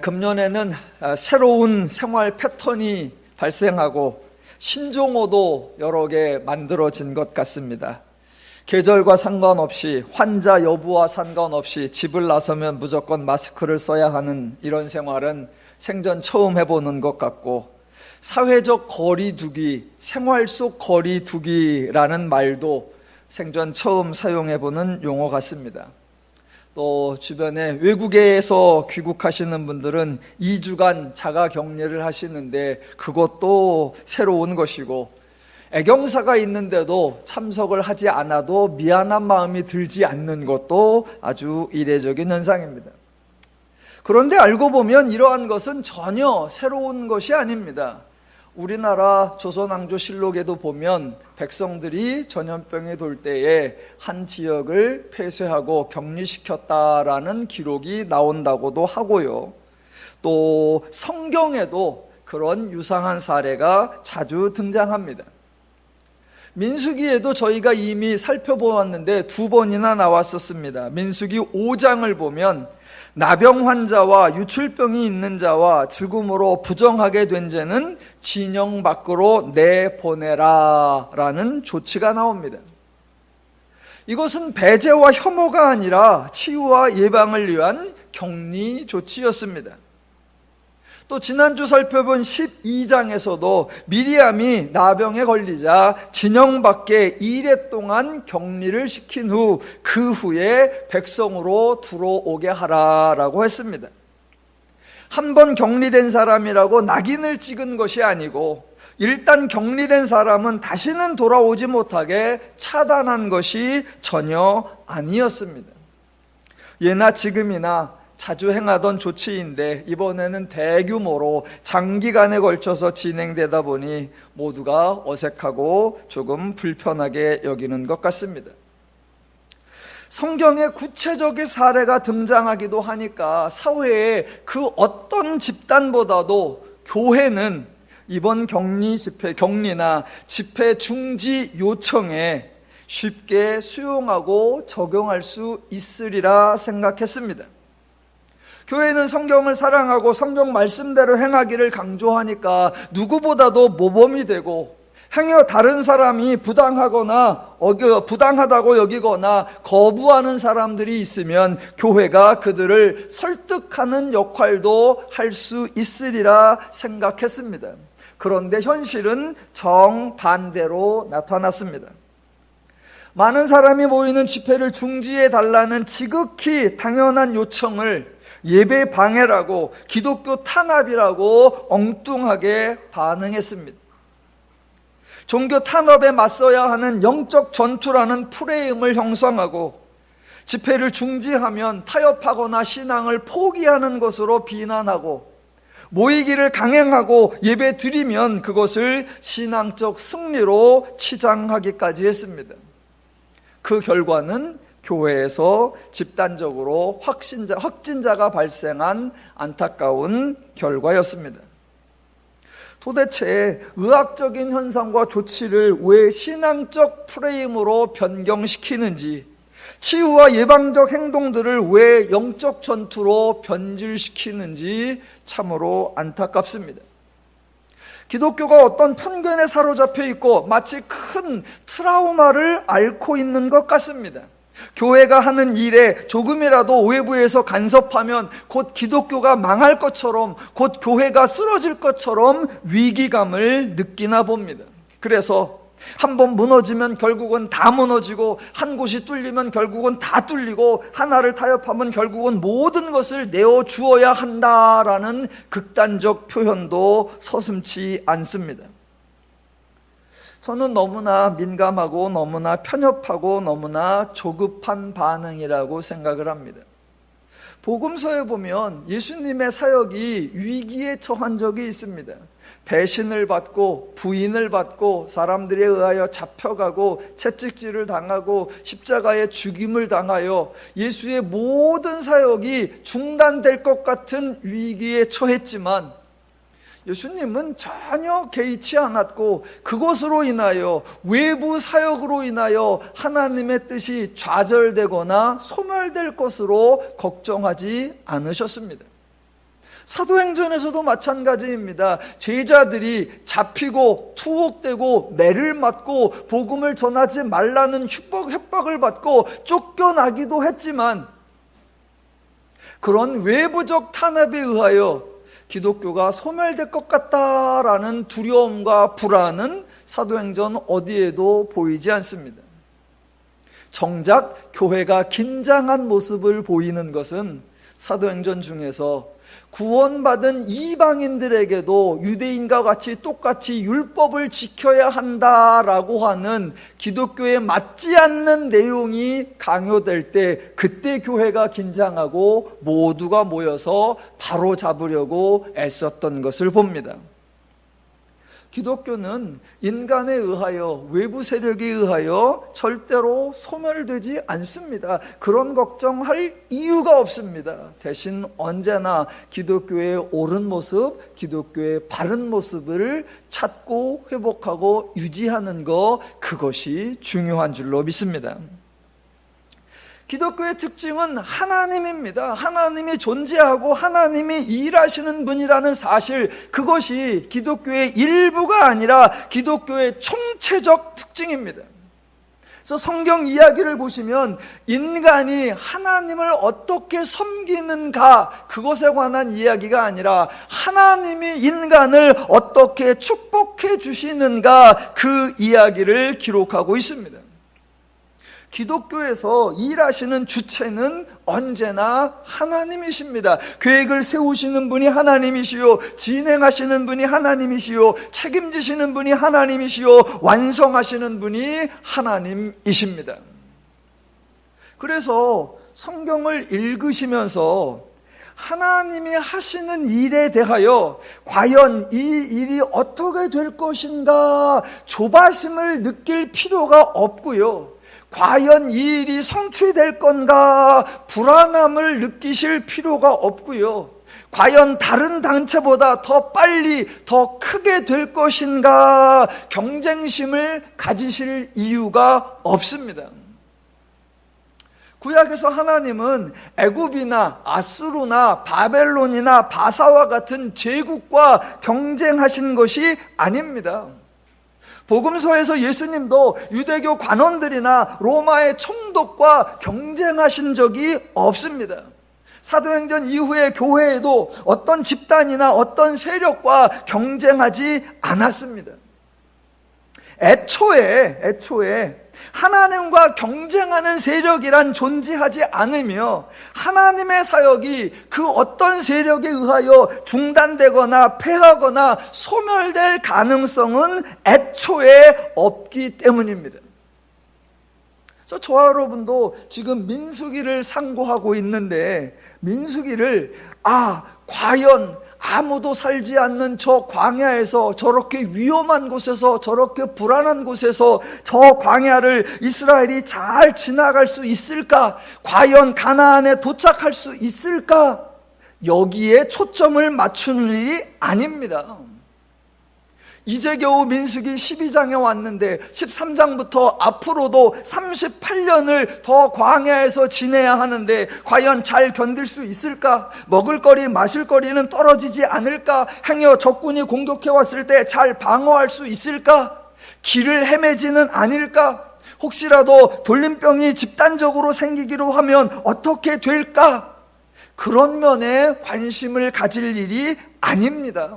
금년에는 새로운 생활 패턴이 발생하고 신종호도 여러 개 만들어진 것 같습니다. 계절과 상관없이, 환자 여부와 상관없이 집을 나서면 무조건 마스크를 써야 하는 이런 생활은 생전 처음 해보는 것 같고, 사회적 거리두기, 생활 속 거리두기라는 말도 생전 처음 사용해보는 용어 같습니다. 또 주변에 외국에서 귀국하시는 분들은 2주간 자가 격리를 하시는데 그것도 새로운 것이고, 애경사가 있는데도 참석을 하지 않아도 미안한 마음이 들지 않는 것도 아주 이례적인 현상입니다. 그런데 알고 보면 이러한 것은 전혀 새로운 것이 아닙니다. 우리나라 조선왕조실록에도 보면 백성들이 전염병이 돌 때에 한 지역을 폐쇄하고 격리시켰다라는 기록이 나온다고도 하고요. 또 성경에도 그런 유사한 사례가 자주 등장합니다. 민수기에도 저희가 이미 살펴보았는데 2번이나 나왔었습니다. 민수기 5장을 보면 나병 환자와 유출병이 있는 자와 죽음으로 부정하게 된 자는 진영 밖으로 내보내라 라는 조치가 나옵니다. 이것은 배제와 혐오가 아니라 치유와 예방을 위한 격리 조치였습니다. 또 지난주 살펴본 12장에서도 미리암이 나병에 걸리자 진영 밖에 2일 동안 격리를 시킨 후 그 후에 백성으로 들어오게 하라라고 했습니다. 한 번 격리된 사람이라고 낙인을 찍은 것이 아니고, 일단 격리된 사람은 다시는 돌아오지 못하게 차단한 것이 전혀 아니었습니다. 예나 지금이나 자주 행하던 조치인데 이번에는 대규모로 장기간에 걸쳐서 진행되다 보니 모두가 어색하고 조금 불편하게 여기는 것 같습니다. 성경에 구체적인 사례가 등장하기도 하니까 사회의 그 어떤 집단보다도 교회는 이번 격리나 집회 중지 요청에 쉽게 수용하고 적용할 수 있으리라 생각했습니다. 교회는 성경을 사랑하고 성경 말씀대로 행하기를 강조하니까 누구보다도 모범이 되고, 행여 다른 사람이 부당하다고 여기거나 거부하는 사람들이 있으면 교회가 그들을 설득하는 역할도 할 수 있으리라 생각했습니다. 그런데 현실은 정반대로 나타났습니다. 많은 사람이 모이는 집회를 중지해 달라는 지극히 당연한 요청을 예배 방해라고, 기독교 탄압이라고 엉뚱하게 반응했습니다. 종교 탄압에 맞서야 하는 영적 전투라는 프레임을 형성하고, 집회를 중지하면 타협하거나 신앙을 포기하는 것으로 비난하고, 모이기를 강행하고 예배 드리면 그것을 신앙적 승리로 치장하기까지 했습니다. 그 결과는 교회에서 집단적으로 확진자가 발생한 안타까운 결과였습니다. 도대체 의학적인 현상과 조치를 왜 신앙적 프레임으로 변경시키는지, 치유와 예방적 행동들을 왜 영적 전투로 변질시키는지 참으로 안타깝습니다. 기독교가 어떤 편견에 사로잡혀 있고 마치 큰 트라우마를 앓고 있는 것 같습니다. 교회가 하는 일에 조금이라도 외부에서 간섭하면 곧 기독교가 망할 것처럼, 곧 교회가 쓰러질 것처럼 위기감을 느끼나 봅니다. 그래서 한번 무너지면 결국은 다 무너지고, 한 곳이 뚫리면 결국은 다 뚫리고, 하나를 타협하면 결국은 모든 것을 내어주어야 한다라는 극단적 표현도 서슴지 않습니다. 저는 너무나 민감하고 너무나 편협하고 너무나 조급한 반응이라고 생각을 합니다. 복음서에 보면 예수님의 사역이 위기에 처한 적이 있습니다. 배신을 받고 부인을 받고 사람들에 의하여 잡혀가고 채찍질을 당하고 십자가에 죽임을 당하여 예수의 모든 사역이 중단될 것 같은 위기에 처했지만, 예수님은 전혀 개의치 않았고 그것으로 인하여, 외부 사역으로 인하여 하나님의 뜻이 좌절되거나 소멸될 것으로 걱정하지 않으셨습니다. 사도행전에서도 마찬가지입니다. 제자들이 잡히고 투옥되고 매를 맞고 복음을 전하지 말라는 협박을 받고 쫓겨나기도 했지만 그런 외부적 탄압에 의하여 기독교가 소멸될 것 같다라는 두려움과 불안은 사도행전 어디에도 보이지 않습니다. 정작 교회가 긴장한 모습을 보이는 것은 사도행전 중에서 구원받은 이방인들에게도 유대인과 같이 똑같이 율법을 지켜야 한다라고 하는 기독교에 맞지 않는 내용이 강요될 때 그때 교회가 긴장하고 모두가 모여서 바로잡으려고 애썼던 것을 봅니다. 기독교는 인간에 의하여, 외부 세력에 의하여 절대로 소멸되지 않습니다. 그런 걱정할 이유가 없습니다. 대신 언제나 기독교의 옳은 모습, 기독교의 바른 모습을 찾고 회복하고 유지하는 것, 그것이 중요한 줄로 믿습니다. 기독교의 특징은 하나님입니다. 하나님이 존재하고 하나님이 일하시는 분이라는 사실, 그것이 기독교의 일부가 아니라 기독교의 총체적 특징입니다. 그래서 성경 이야기를 보시면 인간이 하나님을 어떻게 섬기는가, 그것에 관한 이야기가 아니라 하나님이 인간을 어떻게 축복해 주시는가, 그 이야기를 기록하고 있습니다. 기독교에서 일하시는 주체는 언제나 하나님이십니다. 계획을 세우시는 분이 하나님이시요, 진행하시는 분이 하나님이시요, 책임지시는 분이 하나님이시요, 완성하시는 분이 하나님이십니다. 그래서 성경을 읽으시면서 하나님이 하시는 일에 대하여 과연 이 일이 어떻게 될 것인가 조바심을 느낄 필요가 없고요, 과연 이 일이 성취될 건가 불안함을 느끼실 필요가 없고요, 과연 다른 단체보다 더 빨리 더 크게 될 것인가 경쟁심을 가지실 이유가 없습니다. 구약에서 하나님은 애굽이나 아수르나 바벨론이나 바사와 같은 제국과 경쟁하신 것이 아닙니다. 복음서에서 예수님도 유대교 관원들이나 로마의 총독과 경쟁하신 적이 없습니다. 사도행전 이후의 교회에도 어떤 집단이나 어떤 세력과 경쟁하지 않았습니다. 애초에 하나님과 경쟁하는 세력이란 존재하지 않으며 하나님의 사역이 그 어떤 세력에 의하여 중단되거나 패하거나 소멸될 가능성은 애초에 없기 때문입니다. 그래서 저와 여러분도 지금 민수기를 상고하고 있는데, 민수기를 과연 아무도 살지 않는 저 광야에서, 저렇게 위험한 곳에서, 저렇게 불안한 곳에서 저 광야를 이스라엘이 잘 지나갈 수 있을까? 과연 가나안에 도착할 수 있을까? 여기에 초점을 맞추는 일이 아닙니다. 이제 겨우 민수기 12장에 왔는데 13장부터 앞으로도 38년을 더 광야에서 지내야 하는데 과연 잘 견딜 수 있을까? 먹을거리 마실거리는 떨어지지 않을까? 행여 적군이 공격해 왔을 때 잘 방어할 수 있을까? 길을 헤매지는 않을까? 혹시라도 돌림병이 집단적으로 생기기로 하면 어떻게 될까? 그런 면에 관심을 가질 일이 아닙니다.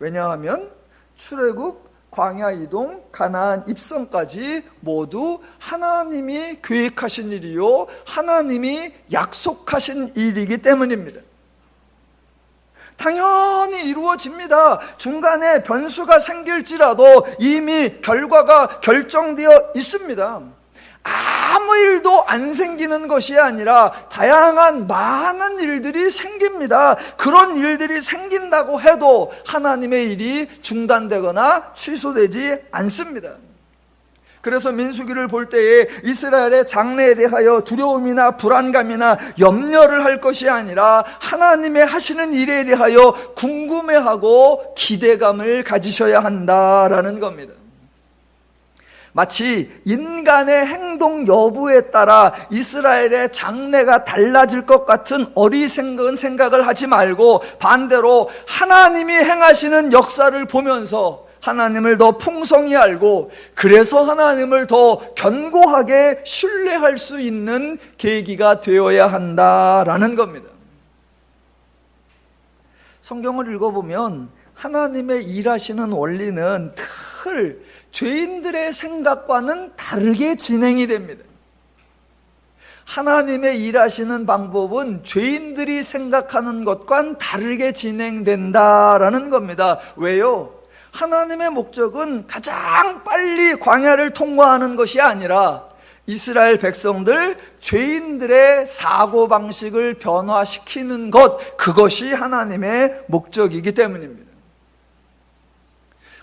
왜냐하면 출애굽, 광야 이동, 가나안 입성까지 모두 하나님이 계획하신 일이요, 하나님이 약속하신 일이기 때문입니다. 당연히 이루어집니다. 중간에 변수가 생길지라도 이미 결과가 결정되어 있습니다. 아무 일도 안 생기는 것이 아니라 다양한 많은 일들이 생깁니다. 그런 일들이 생긴다고 해도 하나님의 일이 중단되거나 취소되지 않습니다. 그래서 민수기를 볼 때에 이스라엘의 장래에 대하여 두려움이나 불안감이나 염려를 할 것이 아니라 하나님의 하시는 일에 대하여 궁금해하고 기대감을 가지셔야 한다라는 겁니다. 마치 인간의 행동 여부에 따라 이스라엘의 장래가 달라질 것 같은 어리석은 생각을 하지 말고 반대로 하나님이 행하시는 역사를 보면서 하나님을 더 풍성히 알고 그래서 하나님을 더 견고하게 신뢰할 수 있는 계기가 되어야 한다라는 겁니다. 성경을 읽어보면 하나님의 일하시는 원리는 늘 죄인들의 생각과는 다르게 진행이 됩니다. 하나님의 일하시는 방법은 죄인들이 생각하는 것과는 다르게 진행된다라는 겁니다. 왜요? 하나님의 목적은 가장 빨리 광야를 통과하는 것이 아니라 이스라엘 백성들, 죄인들의 사고방식을 변화시키는 것, 그것이 하나님의 목적이기 때문입니다.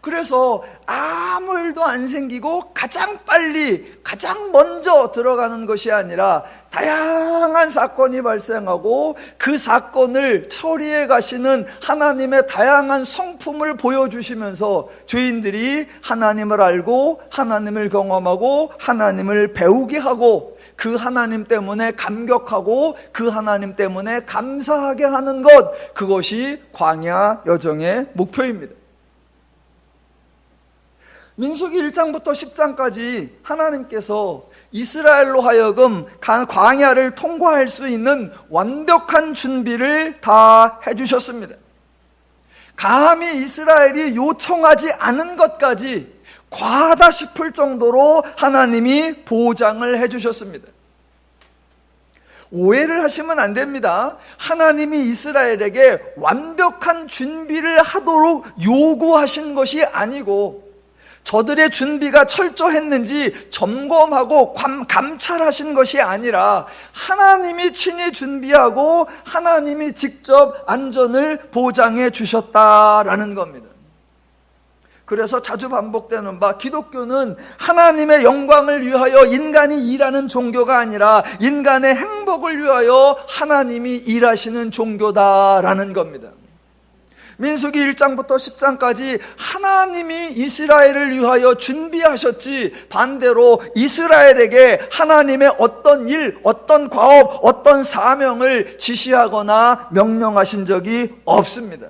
그래서 아무 일도 안 생기고 가장 빨리, 가장 먼저 들어가는 것이 아니라 다양한 사건이 발생하고 그 사건을 처리해 가시는 하나님의 다양한 성품을 보여주시면서 죄인들이 하나님을 알고 하나님을 경험하고 하나님을 배우게 하고 그 하나님 때문에 감격하고 그 하나님 때문에 감사하게 하는 것, 그것이 광야 여정의 목표입니다. 민수기 1장부터 10장까지 하나님께서 이스라엘로 하여금 광야를 통과할 수 있는 완벽한 준비를 다 해주셨습니다. 감히 이스라엘이 요청하지 않은 것까지 과하다 싶을 정도로 하나님이 보장을 해주셨습니다. 오해를 하시면 안 됩니다. 하나님이 이스라엘에게 완벽한 준비를 하도록 요구하신 것이 아니고 저들의 준비가 철저했는지 점검하고 감찰하신 것이 아니라 하나님이 친히 준비하고 하나님이 직접 안전을 보장해 주셨다라는 겁니다. 그래서 자주 반복되는 바, 기독교는 하나님의 영광을 위하여 인간이 일하는 종교가 아니라 인간의 행복을 위하여 하나님이 일하시는 종교다라는 겁니다. 민수기 1장부터 10장까지 하나님이 이스라엘을 위하여 준비하셨지 반대로 이스라엘에게 하나님의 어떤 일, 어떤 과업, 어떤 사명을 지시하거나 명령하신 적이 없습니다.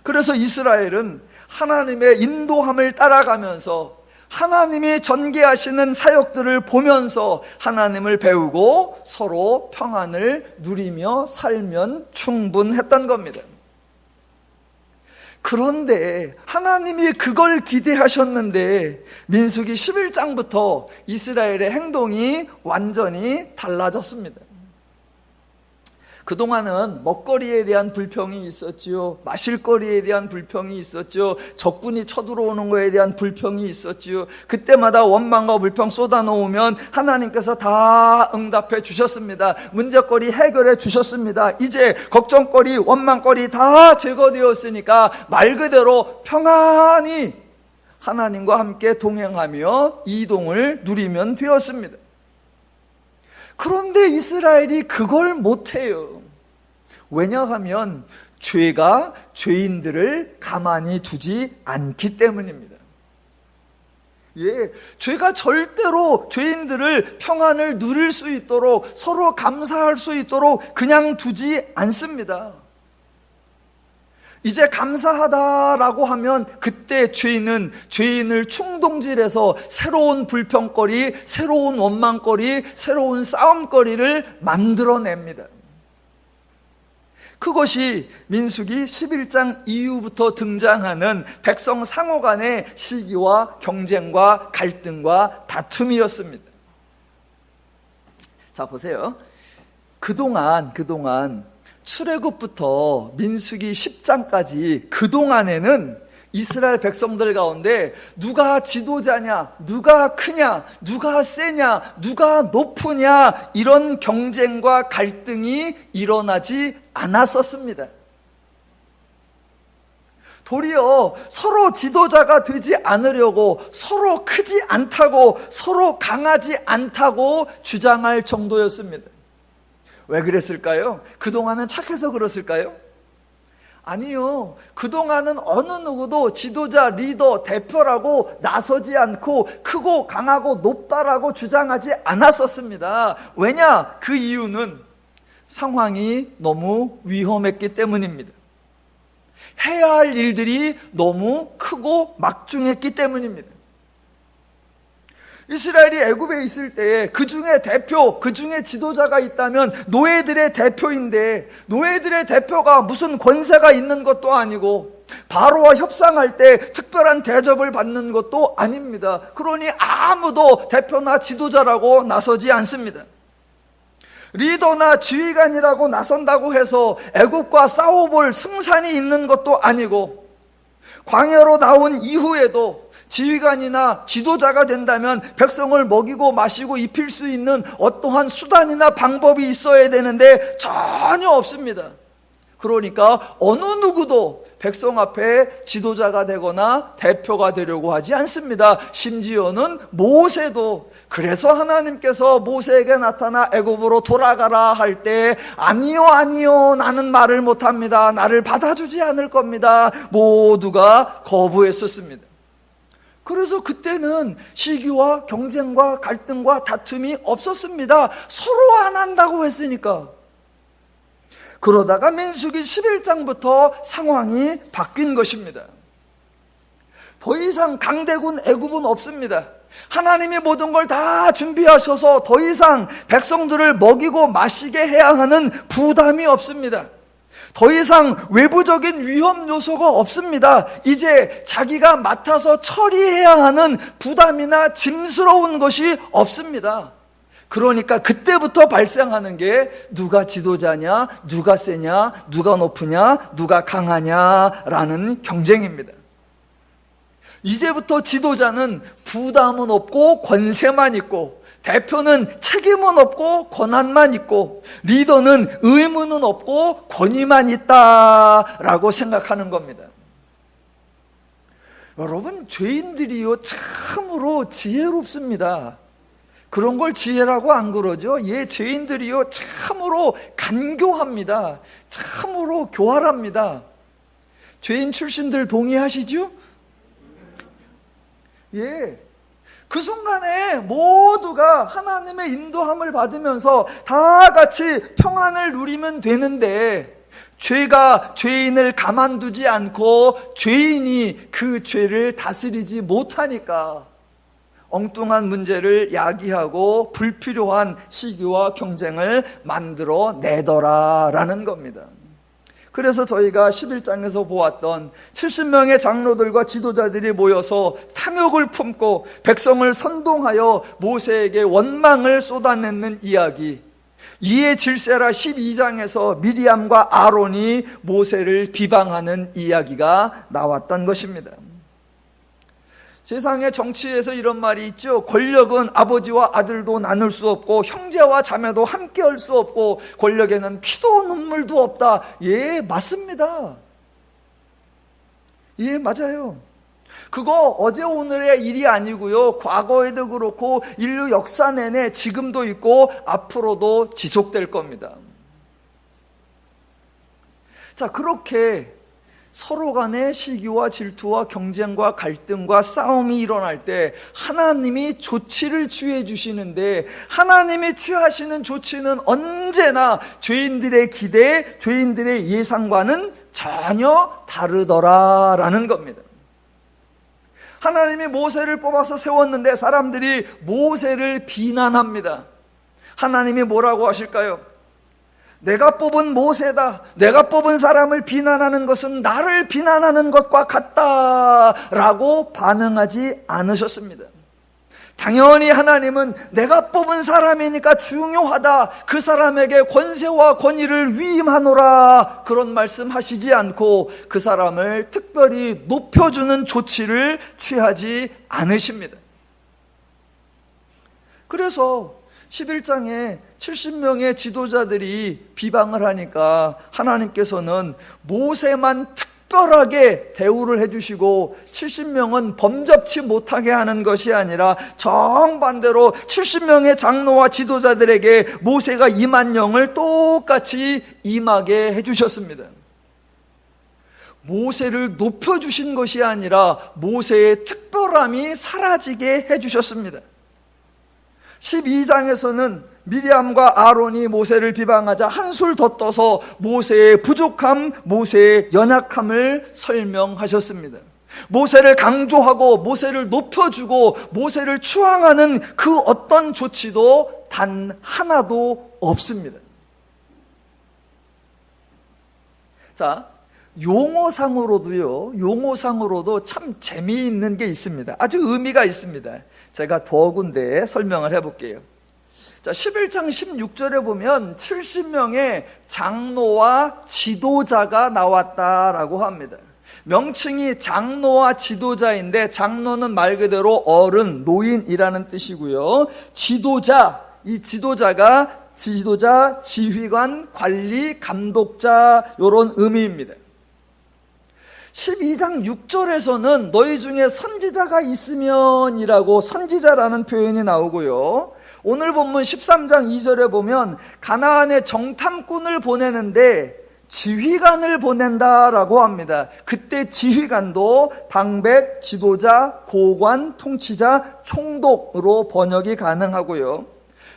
그래서 이스라엘은 하나님의 인도함을 따라가면서 하나님이 전개하시는 사역들을 보면서 하나님을 배우고 서로 평안을 누리며 살면 충분했던 겁니다. 그런데 하나님이 그걸 기대하셨는데 민수기 11장부터 이스라엘의 행동이 완전히 달라졌습니다. 그동안은 먹거리에 대한 불평이 있었지요. 마실거리에 대한 불평이 있었죠. 적군이 쳐들어오는 것에 대한 불평이 있었지요. 그때마다 원망과 불평 쏟아놓으면 하나님께서 다 응답해 주셨습니다. 문제거리 해결해 주셨습니다. 이제 걱정거리, 원망거리 다 제거되었으니까 말 그대로 평안히 하나님과 함께 동행하며 이동을 누리면 되었습니다. 그런데 이스라엘이 그걸 못해요. 왜냐하면 죄가 죄인들을 가만히 두지 않기 때문입니다. 죄가 절대로 죄인들을 평안을 누릴 수 있도록 서로 감사할 수 있도록 그냥 두지 않습니다. 이제 감사하다라고 하면 그때 죄인을 충동질해서 새로운 불평거리, 새로운 원망거리, 새로운 싸움거리를 만들어냅니다. 그것이 민수기 11장 이후부터 등장하는 백성 상호 간의 시기와 경쟁과 갈등과 다툼이었습니다. 자, 보세요. 그동안 출애굽부터 민수기 10장까지 그동안에는 이스라엘 백성들 가운데 누가 지도자냐, 누가 크냐, 누가 세냐, 누가 높으냐 이런 경쟁과 갈등이 일어나지 않았었습니다. 도리어 서로 지도자가 되지 않으려고 서로 크지 않다고 서로 강하지 않다고 주장할 정도였습니다. 왜 그랬을까요? 그동안은 착해서 그랬을까요? 아니요. 그동안은 어느 누구도 지도자, 리더, 대표라고 나서지 않고 크고 강하고 높다라고 주장하지 않았었습니다. 왜냐? 그 이유는 상황이 너무 위험했기 때문입니다. 해야 할 일들이 너무 크고 막중했기 때문입니다. 이스라엘이 애굽에 있을 때에 그 중에 대표, 그 중에 지도자가 있다면 노예들의 대표인데, 노예들의 대표가 무슨 권세가 있는 것도 아니고 바로와 협상할 때 특별한 대접을 받는 것도 아닙니다. 그러니 아무도 대표나 지도자라고 나서지 않습니다. 리더나 지휘관이라고 나선다고 해서 애굽과 싸워볼 승산이 있는 것도 아니고, 광야로 나온 이후에도 지휘관이나 지도자가 된다면 백성을 먹이고 마시고 입힐 수 있는 어떠한 수단이나 방법이 있어야 되는데 전혀 없습니다. 그러니까 어느 누구도 백성 앞에 지도자가 되거나 대표가 되려고 하지 않습니다. 심지어는 모세도, 그래서 하나님께서 모세에게 나타나 애굽으로 돌아가라 할 때 아니요 나는 말을 못합니다. 나를 받아주지 않을 겁니다. 모두가 거부했었습니다. 그래서 그때는 시기와 경쟁과 갈등과 다툼이 없었습니다. 서로 안 한다고 했으니까. 그러다가 민수기 11장부터 상황이 바뀐 것입니다. 더 이상 강대군 애굽은 없습니다. 하나님이 모든 걸 다 준비하셔서 더 이상 백성들을 먹이고 마시게 해야 하는 부담이 없습니다. 더 이상 외부적인 위험 요소가 없습니다. 이제 자기가 맡아서 처리해야 하는 부담이나 짐스러운 것이 없습니다. 그러니까 그때부터 발생하는 게 누가 지도자냐, 누가 세냐, 누가 높으냐, 누가 강하냐라는 경쟁입니다. 이제부터 지도자는 부담은 없고 권세만 있고, 대표는 책임은 없고 권한만 있고, 리더는 의무는 없고 권위만 있다라고 생각하는 겁니다. 여러분, 죄인들이요 참으로 지혜롭습니다. 그런 걸 지혜라고 안 그러죠. 죄인들이요 참으로 간교합니다. 참으로 교활합니다. 죄인 출신들 동의하시죠? 그 순간에 모두가 하나님의 인도함을 받으면서 다 같이 평안을 누리면 되는데, 죄가 죄인을 가만두지 않고 죄인이 그 죄를 다스리지 못하니까 엉뚱한 문제를 야기하고 불필요한 시기와 경쟁을 만들어 내더라라는 겁니다. 그래서 저희가 11장에서 보았던 70명의 장로들과 지도자들이 모여서 탐욕을 품고 백성을 선동하여 모세에게 원망을 쏟아내는 이야기, 이에 질세라 12장에서 미리암과 아론이 모세를 비방하는 이야기가 나왔던 것입니다. 세상의 정치에서 이런 말이 있죠. 권력은 아버지와 아들도 나눌 수 없고 형제와 자매도 함께 할 수 없고 권력에는 피도 눈물도 없다. 맞습니다. 맞아요. 그거 어제 오늘의 일이 아니고요, 과거에도 그렇고 인류 역사 내내 지금도 있고 앞으로도 지속될 겁니다. 자, 그렇게 서로 간의 시기와 질투와 경쟁과 갈등과 싸움이 일어날 때 하나님이 조치를 취해 주시는데, 하나님이 취하시는 조치는 언제나 죄인들의 기대, 죄인들의 예상과는 전혀 다르더라라는 겁니다. 하나님이 모세를 뽑아서 세웠는데 사람들이 모세를 비난합니다. 하나님이 뭐라고 하실까요? 내가 뽑은 모세다, 내가 뽑은 사람을 비난하는 것은 나를 비난하는 것과 같다라고 반응하지 않으셨습니다. 당연히 하나님은 내가 뽑은 사람이니까 중요하다, 그 사람에게 권세와 권위를 위임하노라, 그런 말씀하시지 않고 그 사람을 특별히 높여주는 조치를 취하지 않으십니다. 그래서 11장에 70명의 지도자들이 비방을 하니까 하나님께서는 모세만 특별하게 대우를 해주시고 70명은 범접치 못하게 하는 것이 아니라 정반대로 70명의 장로와 지도자들에게 모세가 임한 영을 똑같이 임하게 해주셨습니다. 모세를 높여주신 것이 아니라 모세의 특별함이 사라지게 해주셨습니다. 12장에서는 미리암과 아론이 모세를 비방하자 한술 더 떠서 모세의 부족함, 모세의 연약함을 설명하셨습니다. 모세를 강조하고 모세를 높여주고 모세를 추앙하는 그 어떤 조치도 단 하나도 없습니다. 자, 용어상으로도 참 재미있는 게 있습니다. 아주 의미가 있습니다. 제가 더 군데 설명을 해볼게요. 자, 11장 16절에 보면 70명의 장로와 지도자가 나왔다라고 합니다. 명칭이 장로와 지도자인데, 장로는 말 그대로 어른, 노인이라는 뜻이고요. 지도자, 이 지도자가 지도자, 지휘관, 관리, 감독자, 이런 의미입니다. 12장 6절에서는 너희 중에 선지자가 있으면이라고 선지자라는 표현이 나오고요. 오늘 본문 13장 2절에 보면 가나안에 정탐꾼을 보내는데 지휘관을 보낸다라고 합니다. 그때 지휘관도 방백, 지도자, 고관, 통치자, 총독으로 번역이 가능하고요.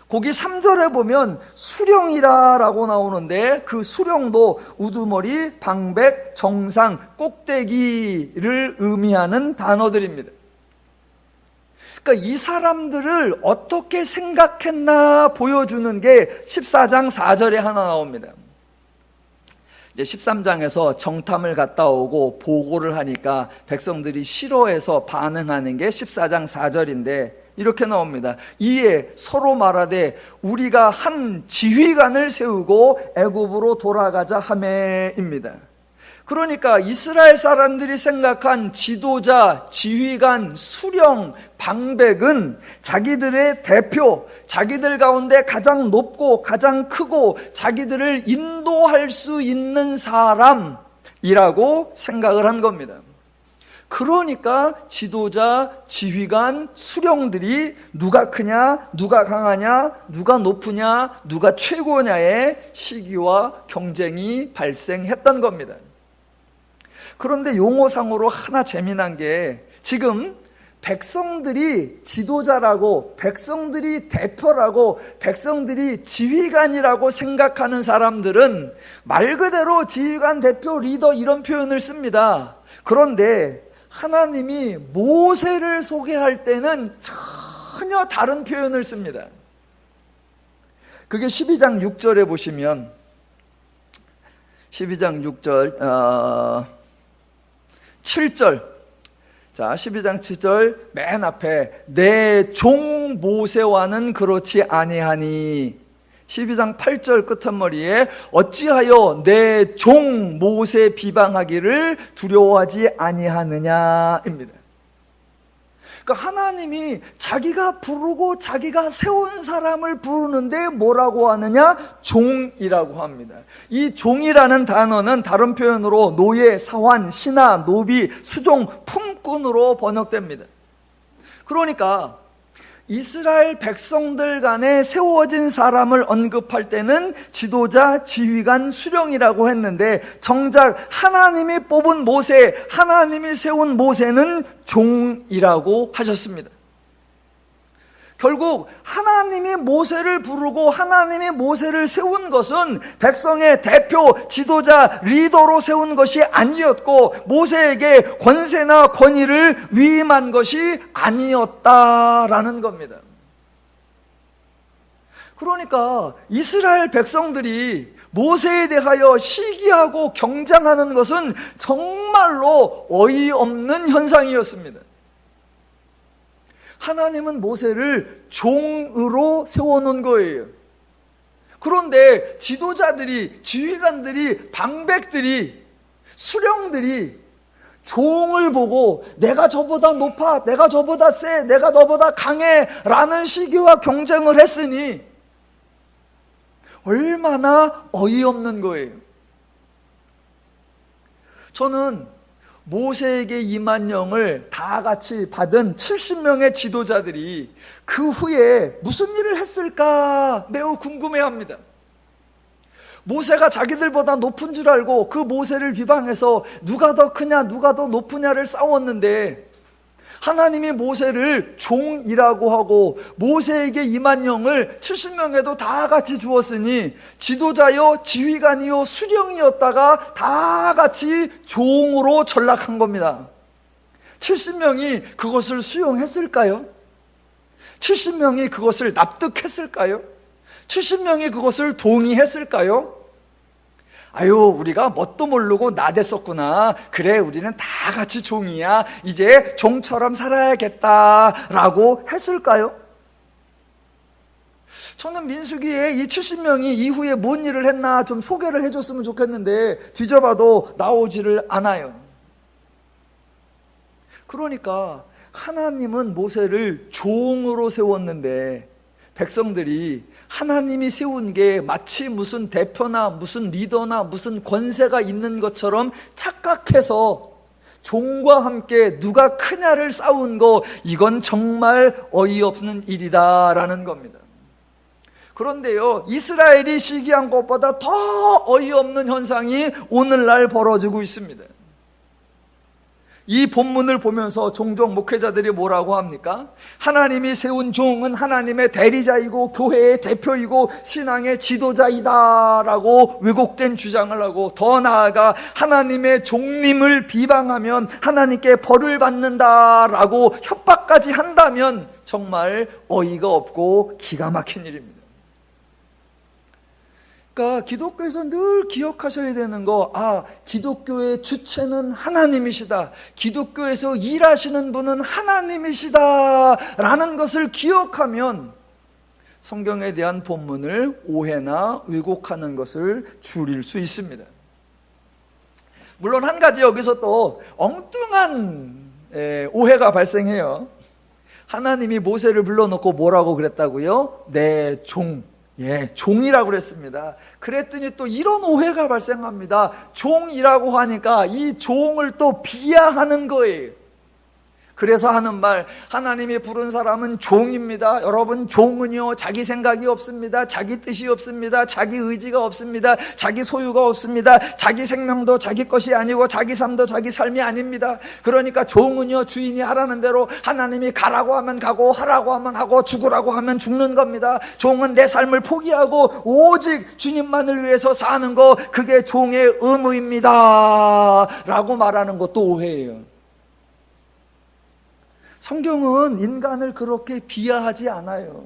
거기 3절에 보면 수령이라고 나오는데 그 수령도 우두머리, 방백, 정상, 꼭대기를 의미하는 단어들입니다. 그러니까 이 사람들을 어떻게 생각했나 보여주는 게 14장 4절에 하나 나옵니다. 이제 13장에서 정탐을 갔다 오고 보고를 하니까 백성들이 싫어해서 반응하는 게 14장 4절인데 이렇게 나옵니다. 이에 서로 말하되 우리가 한 지휘관을 세우고 애굽으로 돌아가자 하매입니다. 그러니까 이스라엘 사람들이 생각한 지도자, 지휘관, 수령, 방백은 자기들의 대표, 자기들 가운데 가장 높고 가장 크고 자기들을 인도할 수 있는 사람이라고 생각을 한 겁니다. 그러니까 지도자, 지휘관, 수령들이 누가 크냐, 누가 강하냐, 누가 높으냐, 누가 최고냐의 시기와 경쟁이 발생했던 겁니다. 그런데 용어상으로 하나 재미난 게 지금 백성들이 지도자라고, 백성들이 대표라고, 백성들이 지휘관이라고 생각하는 사람들은 말 그대로 지휘관, 대표, 리더 이런 표현을 씁니다. 그런데 하나님이 모세를 소개할 때는 전혀 다른 표현을 씁니다. 그게 12장 6절에 보시면 12장 6절 7절, 자 12장 7절 맨 앞에 내 종 모세와는 그렇지 아니하니, 12장 8절 끝머리에 어찌하여 내 종 모세 비방하기를 두려워하지 아니하느냐입니다. 그러니까 하나님이 자기가 부르고 자기가 세운 사람을 부르는데 뭐라고 하느냐? 종이라고 합니다. 이 종이라는 단어는 다른 표현으로 노예, 사환, 신하, 노비, 수종, 품꾼으로 번역됩니다. 그러니까 이스라엘 백성들 간에 세워진 사람을 언급할 때는 지도자, 지휘관, 수령이라고 했는데 정작 하나님이 뽑은 모세, 하나님이 세운 모세는 종이라고 하셨습니다. 결국 하나님이 모세를 부르고 하나님이 모세를 세운 것은 백성의 대표, 지도자, 리더로 세운 것이 아니었고 모세에게 권세나 권위를 위임한 것이 아니었다라는 겁니다. 그러니까 이스라엘 백성들이 모세에 대하여 시기하고 경쟁하는 것은 정말로 어이없는 현상이었습니다. 하나님은 모세를 종으로 세워놓은 거예요. 그런데 지도자들이, 지휘관들이, 방백들이, 수령들이 종을 보고 내가 저보다 높아, 내가 저보다 세, 내가 너보다 강해 라는 시기와 경쟁을 했으니 얼마나 어이없는 거예요. 저는 모세에게 임한 영을 다 같이 받은 70명의 지도자들이 그 후에 무슨 일을 했을까 매우 궁금해합니다. 모세가 자기들보다 높은 줄 알고 그 모세를 비방해서 누가 더 크냐 누가 더 높으냐를 싸웠는데, 하나님이 모세를 종이라고 하고 모세에게 임한 영을 70명에도 다 같이 주었으니 지도자요 지휘관이요 수령이었다가 다 같이 종으로 전락한 겁니다. 70명이 그것을 수용했을까요? 70명이 그것을 납득했을까요? 70명이 그것을 동의했을까요? 아유, 우리가 뭣도 모르고 나댔었구나. 그래, 우리는 다 같이 종이야. 이제 종처럼 살아야겠다라고 했을까요? 저는 민수기에 이 70명이 이후에 뭔 일을 했나 좀 소개를 해줬으면 좋겠는데 뒤져봐도 나오지를 않아요. 그러니까 하나님은 모세를 종으로 세웠는데 백성들이 하나님이 세운 게 마치 무슨 대표나 무슨 리더나 무슨 권세가 있는 것처럼 착각해서 종과 함께 누가 크냐를 싸운 거, 이건 정말 어이없는 일이다라는 겁니다. 그런데요, 이스라엘이 시기한 것보다 더 어이없는 현상이 오늘날 벌어지고 있습니다. 이 본문을 보면서 종종 목회자들이 뭐라고 합니까? 하나님이 세운 종은 하나님의 대리자이고 교회의 대표이고 신앙의 지도자이다 라고 왜곡된 주장을 하고, 더 나아가 하나님의 종님을 비방하면 하나님께 벌을 받는다 라고 협박까지 한다면 정말 어이가 없고 기가 막힌 일입니다. 그러니까 기독교에서 늘 기억하셔야 되는 거, 기독교의 주체는 하나님이시다, 기독교에서 일하시는 분은 하나님이시다 라는 것을 기억하면 성경에 대한 본문을 오해나 왜곡하는 것을 줄일 수 있습니다. 물론 한 가지 여기서 또 엉뚱한 오해가 발생해요. 하나님이 모세를 불러놓고 뭐라고 그랬다고요? 내 종, 종이라고 그랬습니다. 그랬더니 또 이런 오해가 발생합니다. 종이라고 하니까 이 종을 또 비하하는 거예요. 그래서 하는 말, 하나님이 부른 사람은 종입니다. 여러분, 종은요, 자기 생각이 없습니다. 자기 뜻이 없습니다. 자기 의지가 없습니다. 자기 소유가 없습니다. 자기 생명도 자기 것이 아니고 자기 삶도 자기 삶이 아닙니다. 그러니까 종은요, 주인이 하라는 대로 하나님이 가라고 하면 가고 하라고 하면 하고 죽으라고 하면 죽는 겁니다. 종은 내 삶을 포기하고 오직 주님만을 위해서 사는 거, 그게 종의 의무입니다 라고 말하는 것도 오해예요. 성경은 인간을 그렇게 비하하지 않아요.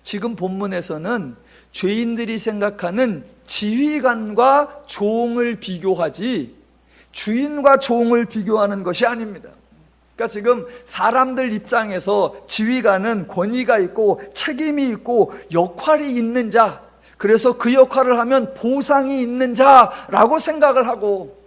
지금 본문에서는 죄인들이 생각하는 지휘관과 종을 비교하지 주인과 종을 비교하는 것이 아닙니다. 그러니까 지금 사람들 입장에서 지휘관은 권위가 있고 책임이 있고 역할이 있는 자, 그래서 그 역할을 하면 보상이 있는 자라고 생각을 하고,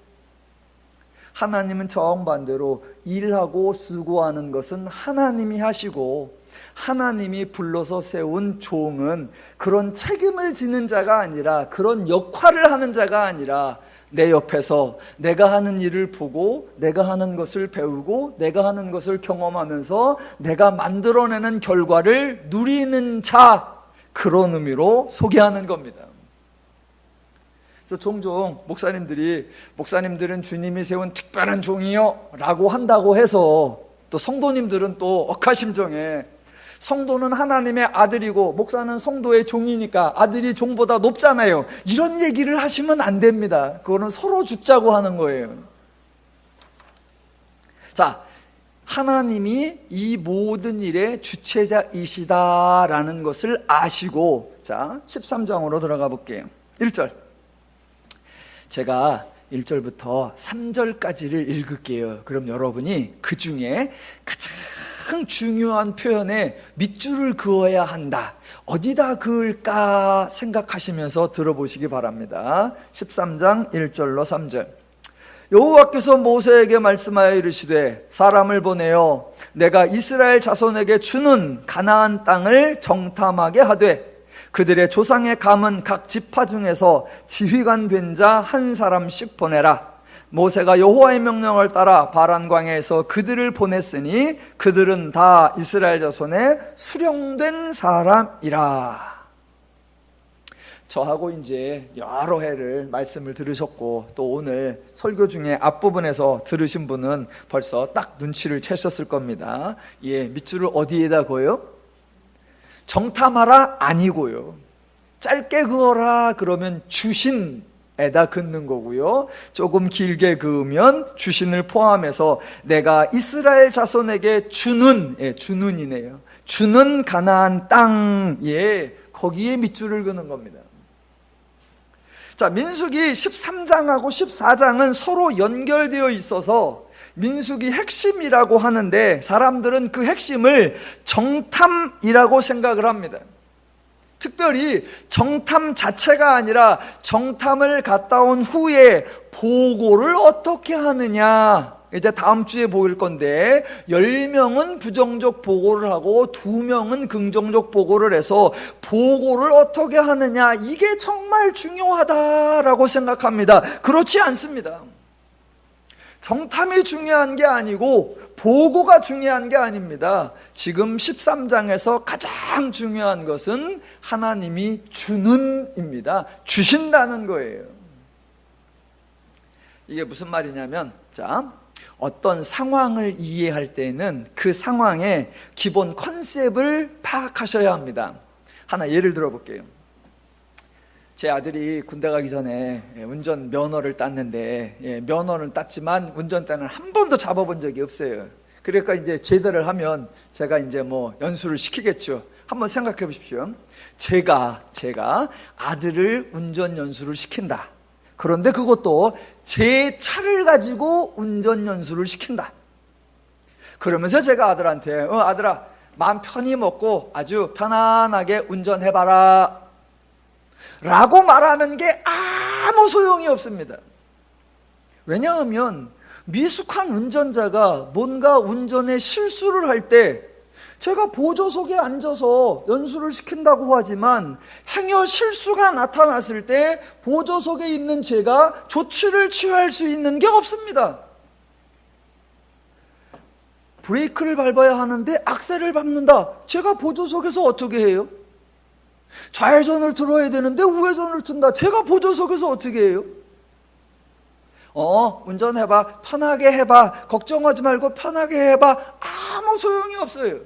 하나님은 정반대로 일하고 수고하는 것은 하나님이 하시고, 하나님이 불러서 세운 종은 그런 책임을 지는 자가 아니라, 그런 역할을 하는 자가 아니라 내 옆에서 내가 하는 일을 보고 내가 하는 것을 배우고 내가 하는 것을 경험하면서 내가 만들어내는 결과를 누리는 자, 그런 의미로 소개하는 겁니다. 그래서 종종 목사님들은 주님이 세운 특별한 종이요 라고 한다고 해서, 또 성도님들은 또 억하심정에 성도는 하나님의 아들이고 목사는 성도의 종이니까 아들이 종보다 높잖아요, 이런 얘기를 하시면 안 됩니다. 그거는 서로 죽자고 하는 거예요. 자, 하나님이 이 모든 일의 주체자이시다라는 것을 아시고, 자 13장으로 들어가 볼게요. 1절, 제가 1절부터 3절까지를 읽을게요. 그럼 여러분이 그 중에 가장 중요한 표현에 밑줄을 그어야 한다, 어디다 그을까 생각하시면서 들어보시기 바랍니다. 13장 1절로 3절. 여호와께서 모세에게 말씀하여 이르시되, 사람을 보내어 내가 이스라엘 자손에게 주는 가나안 땅을 정탐하게 하되, 그들의 조상의 감은 각 지파 중에서 지휘관 된 자 한 사람씩 보내라. 모세가 여호와의 명령을 따라 바란 광야에서 그들을 보냈으니 그들은 다 이스라엘 자손의 수령된 사람이라. 저하고 이제 여러 해를 말씀을 들으셨고 또 오늘 설교 중에 앞부분에서 들으신 분은 벌써 딱 눈치를 채셨을 겁니다. 예, 밑줄을 어디에다 그어요? 정탐하라 아니고요. 짧게 그어라 그러면 주신에다 긋는 거고요. 조금 길게 그으면 주신을 포함해서 내가 이스라엘 자손에게 주는, 예, 주는이네요. 주는 가나안 땅에 거기에 밑줄을 그는 겁니다. 자, 민수기 13장하고 14장은 서로 연결되어 있어서 민수기 핵심이라고 하는데 사람들은 그 핵심을 정탐이라고 생각을 합니다. 특별히 정탐 자체가 아니라 정탐을 갔다 온 후에 보고를 어떻게 하느냐, 이제 다음 주에 보일 건데 10명은 부정적 보고를 하고 2명은 긍정적 보고를 해서 보고를 어떻게 하느냐, 이게 정말 중요하다라고 생각합니다. 그렇지 않습니다. 정탐이 중요한 게 아니고 보고가 중요한 게 아닙니다. 지금 13장에서 가장 중요한 것은 하나님이 주는입니다. 주신다는 거예요. 이게 무슨 말이냐면, 자, 어떤 상황을 이해할 때는 그 상황의 기본 컨셉을 파악하셔야 합니다. 하나 예를 들어 볼게요. 제 아들이 군대 가기 전에 운전 면허를 땄는데, 면허는 땄지만 운전대는 한 번도 잡아본 적이 없어요. 그러니까 이제 제대를 하면 제가 이제 뭐 연수를 시키겠죠. 한번 생각해 보십시오. 제가 아들을 운전 연수를 시킨다. 그런데 그것도 제 차를 가지고 운전 연수를 시킨다. 그러면서 제가 아들한테 아들아, 마음 편히 먹고 아주 편안하게 운전해봐라 라고 말하는 게 아무 소용이 없습니다. 왜냐하면 미숙한 운전자가 뭔가 운전에 실수를 할 때 제가 보조석에 앉아서 연수를 시킨다고 하지만 행여 실수가 나타났을 때 보조석에 있는 제가 조치를 취할 수 있는 게 없습니다. 브레이크를 밟아야 하는데 악셀을 밟는다. 제가 보조석에서 어떻게 해요? 좌회전을 들어야 되는데 우회전을 든다. 제가 보조석에서 어떻게 해요? 운전해봐. 편하게 해봐. 걱정하지 말고 편하게 해봐. 아무 소용이 없어요.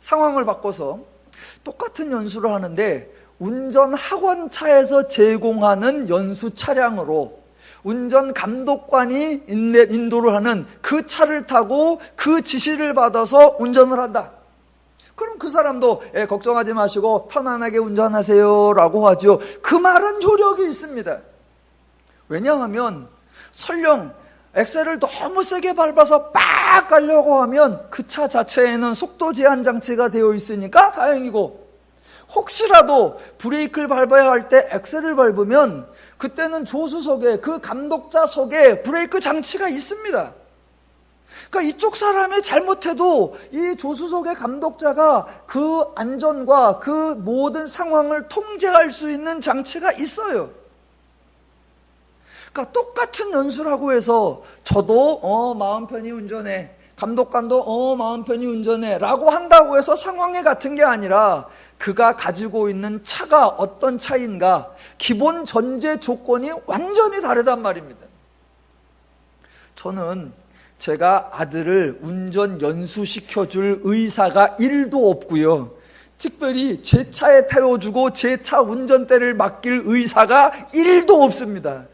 상황을 바꿔서 똑같은 연수를 하는데 운전학원차에서 제공하는 연수 차량으로 운전 감독관이 인도를 하는 그 차를 타고 그 지시를 받아서 운전을 한다. 그럼 그 사람도 걱정하지 마시고 편안하게 운전하세요 라고 하죠. 그 말은 효력이 있습니다. 왜냐하면 설령 엑셀을 너무 세게 밟아서 빡 가려고 하면 그 차 자체에는 속도 제한 장치가 되어 있으니까 다행이고, 혹시라도 브레이크를 밟아야 할 때 엑셀을 밟으면 그때는 조수석에, 그 감독자석에 브레이크 장치가 있습니다. 그러니까 이쪽 사람이 잘못해도 이 조수석의 감독자가 그 안전과 그 모든 상황을 통제할 수 있는 장치가 있어요. 그러니까 똑같은 연수라고 해서 저도 마음 편히 운전해, 감독관도 마음 편히 운전해 라고 한다고 해서 상황이 같은 게 아니라 그가 가지고 있는 차가 어떤 차인가, 기본 전제 조건이 완전히 다르단 말입니다. 저는 제가 아들을 운전 연수시켜줄 의사가 1도 없고요, 특별히 제 차에 태워주고 제 차 운전대를 맡길 의사가 1도 없습니다.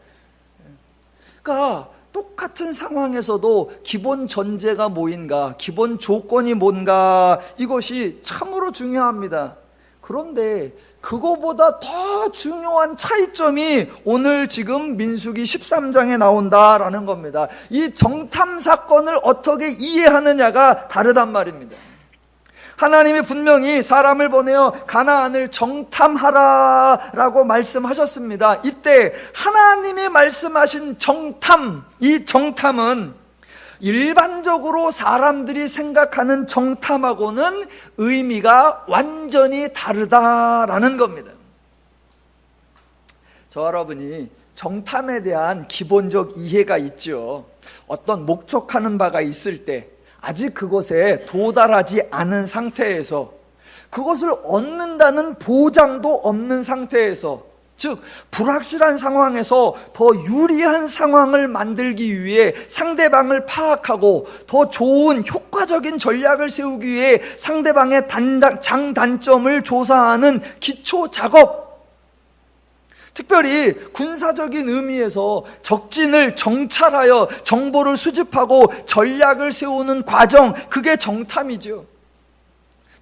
그러니까 똑같은 상황에서도 기본 전제가 뭐인가, 기본 조건이 뭔가, 이것이 참으로 중요합니다. 그런데 그거보다 더 중요한 차이점이 오늘 지금 민수기 13장에 나온다라는 겁니다. 이 정탐 사건을 어떻게 이해하느냐가 다르단 말입니다. 하나님이 분명히 사람을 보내어 가나안을 정탐하라 라고 말씀하셨습니다. 이때 하나님이 말씀하신 정탐, 이 정탐은 일반적으로 사람들이 생각하는 정탐하고는 의미가 완전히 다르다라는 겁니다. 저 여러분이 정탐에 대한 기본적 이해가 있죠. 어떤 목적하는 바가 있을 때 아직 그곳에 도달하지 않은 상태에서 그것을 얻는다는 보장도 없는 상태에서, 즉 불확실한 상황에서 더 유리한 상황을 만들기 위해 상대방을 파악하고 더 좋은 효과적인 전략을 세우기 위해 상대방의 장단점을 조사하는 기초 작업, 특별히 군사적인 의미에서 적진을 정찰하여 정보를 수집하고 전략을 세우는 과정, 그게 정탐이죠.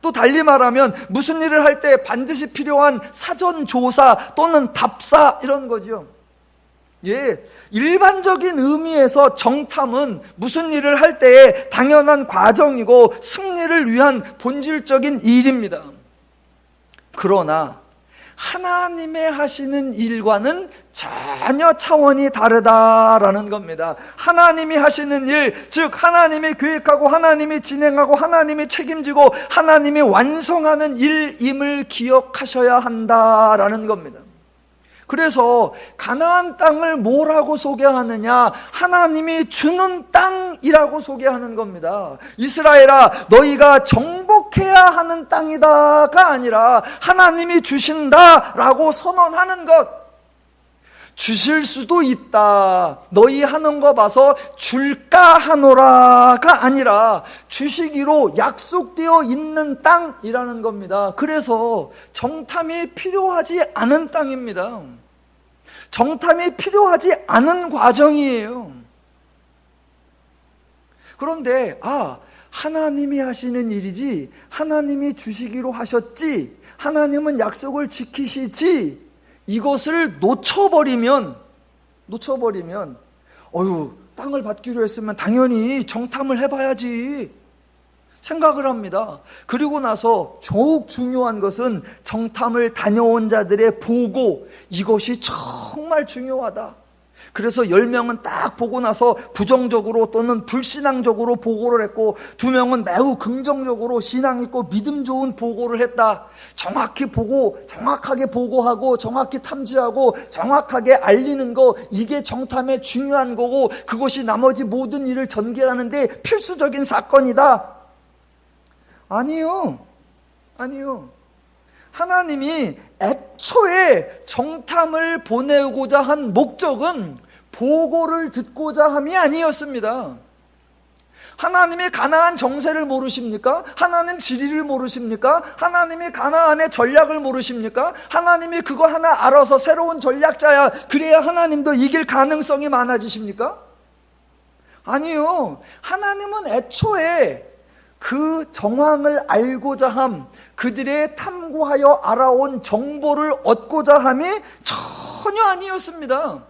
또 달리 말하면 무슨 일을 할 때 반드시 필요한 사전 조사 또는 답사, 이런 거죠. 예, 일반적인 의미에서 정탐은 무슨 일을 할 때의 당연한 과정이고 승리를 위한 본질적인 일입니다. 그러나 하나님의 하시는 일과는 전혀 차원이 다르다라는 겁니다. 하나님이 하시는 일, 즉 하나님이 계획하고 하나님이 진행하고 하나님이 책임지고 하나님이 완성하는 일임을 기억하셔야 한다라는 겁니다. 그래서 가나안 땅을 뭐라고 소개하느냐? 하나님이 주는 땅이라고 소개하는 겁니다. 이스라엘아, 너희가 정복해야 하는 땅이다가 아니라 하나님이 주신다라고 선언하는 것. 주실 수도 있다, 너희 하는 거 봐서 줄까 하노라가 아니라 주시기로 약속되어 있는 땅이라는 겁니다. 그래서 정탐이 필요하지 않은 땅입니다. 정탐이 필요하지 않은 과정이에요. 그런데 하나님이 하시는 일이지, 하나님이 주시기로 하셨지, 하나님은 약속을 지키시지, 이것을 놓쳐버리면 땅을 받기로 했으면 당연히 정탐을 해봐야지 생각을 합니다. 그리고 나서 더욱 중요한 것은 정탐을 다녀온 자들의 보고, 이것이 정말 중요하다. 그래서 10명은 딱 보고 나서 부정적으로 또는 불신앙적으로 보고를 했고, 2명은 매우 긍정적으로 신앙 있고 믿음 좋은 보고를 했다. 정확히 보고, 정확하게 보고하고, 정확히 탐지하고, 정확하게 알리는 거, 이게 정탐의 중요한 거고, 그것이 나머지 모든 일을 전개하는데 필수적인 사건이다. 아니요. 하나님이 애초에 정탐을 보내고자 한 목적은 보고를 듣고자 함이 아니었습니다. 하나님이 가나안 정세를 모르십니까? 하나님 지리를 모르십니까? 하나님이 가나안의 전략을 모르십니까? 하나님이 그거 하나 알아서 새로운 전략자야, 그래야 하나님도 이길 가능성이 많아지십니까? 아니요. 하나님은 애초에 그 정황을 알고자 함, 그들의 탐구하여 알아온 정보를 얻고자 함이 전혀 아니었습니다.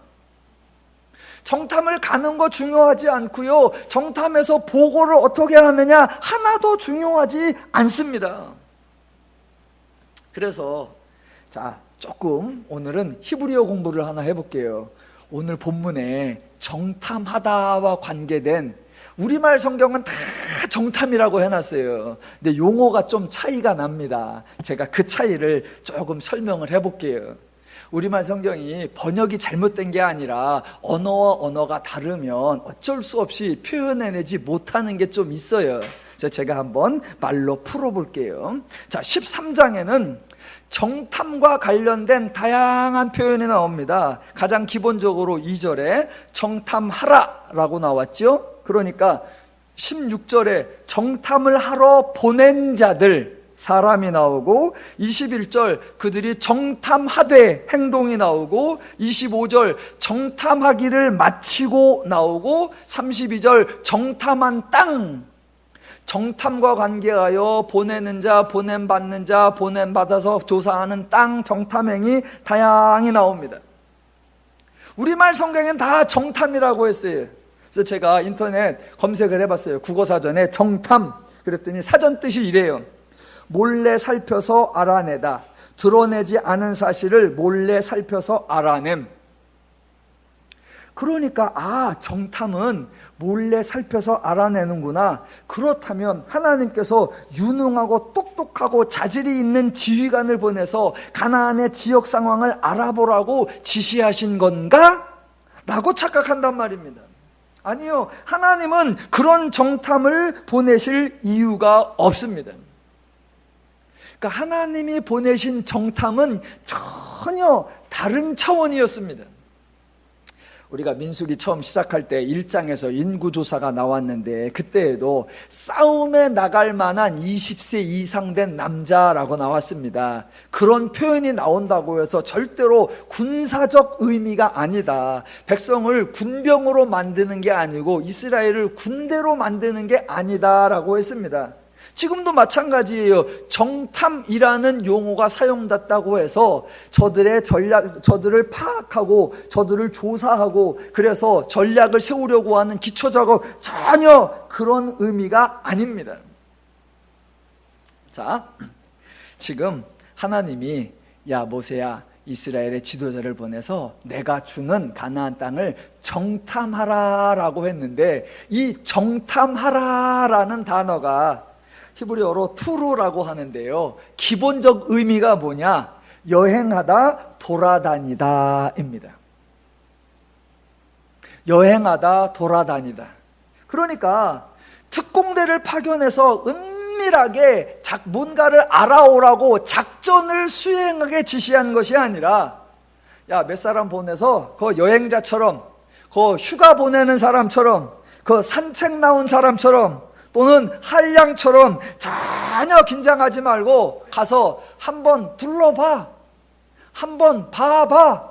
정탐을 가는 거 중요하지 않고요, 정탐에서 보고를 어떻게 하느냐 하나도 중요하지 않습니다. 그래서 조금 오늘은 히브리어 공부를 하나 해볼게요. 오늘 본문에 정탐하다와 관계된, 우리말 성경은 다 정탐이라고 해놨어요. 근데 용어가 좀 차이가 납니다. 제가 그 차이를 조금 설명을 해볼게요. 우리말 성경이 번역이 잘못된 게 아니라 언어와 언어가 다르면 어쩔 수 없이 표현해내지 못하는 게 좀 있어요. 그래서 제가 한번 말로 풀어볼게요. 13장에는 정탐과 관련된 다양한 표현이 나옵니다. 가장 기본적으로 2절에 정탐하라 라고 나왔죠. 그러니까 16절에 정탐을 하러 보낸 자들, 사람이 나오고, 21절 그들이 정탐하되 행동이 나오고, 25절 정탐하기를 마치고 나오고, 32절 정탐한 땅, 정탐과 관계하여 보내는 자, 보냄받는 자, 보냄받아서 조사하는 땅, 정탐행이 다양히 나옵니다. 우리말 성경엔 다 정탐이라고 했어요. 그래서 제가 인터넷 검색을 해봤어요. 국어사전에 정탐 그랬더니 사전 뜻이 이래요. 몰래 살펴서 알아내다, 드러내지 않은 사실을 몰래 살펴서 알아냄. 그러니까 정탐은 몰래 살펴서 알아내는구나. 그렇다면 하나님께서 유능하고 똑똑하고 자질이 있는 지휘관을 보내서 가나안의 지역 상황을 알아보라고 지시하신 건가? 라고 착각한단 말입니다. 아니요, 하나님은 그런 정탐을 보내실 이유가 없습니다. 그러니까 하나님이 보내신 정탐은 전혀 다른 차원이었습니다. 우리가 민수기 처음 시작할 때 1장에서 인구조사가 나왔는데 그때에도 싸움에 나갈 만한 20세 이상 된 남자라고 나왔습니다. 그런 표현이 나온다고 해서 절대로 군사적 의미가 아니다. 백성을 군병으로 만드는 게 아니고 이스라엘을 군대로 만드는 게 아니다라고 했습니다. 지금도 마찬가지예요. 정탐이라는 용어가 사용됐다고 해서 저들을 파악하고 저들을 조사하고 그래서 전략을 세우려고 하는 기초작업, 전혀 그런 의미가 아닙니다. 자, 지금 하나님이 야 모세야 이스라엘의 지도자를 보내서 내가 주는 가나안 땅을 정탐하라 라고 했는데 이 정탐하라라는 단어가 히브리어로 투루라고 하는데요, 기본적 의미가 뭐냐? 여행하다, 돌아다니다 입니다. 여행하다, 돌아다니다. 그러니까 특공대를 파견해서 은밀하게 뭔가를 알아오라고 작전을 수행하게 지시한 것이 아니라, 야, 몇 사람 보내서 그 여행자처럼, 그 휴가 보내는 사람처럼, 그 산책 나온 사람처럼 또는 한량처럼 전혀 긴장하지 말고 가서 한번 둘러봐, 한번 봐봐.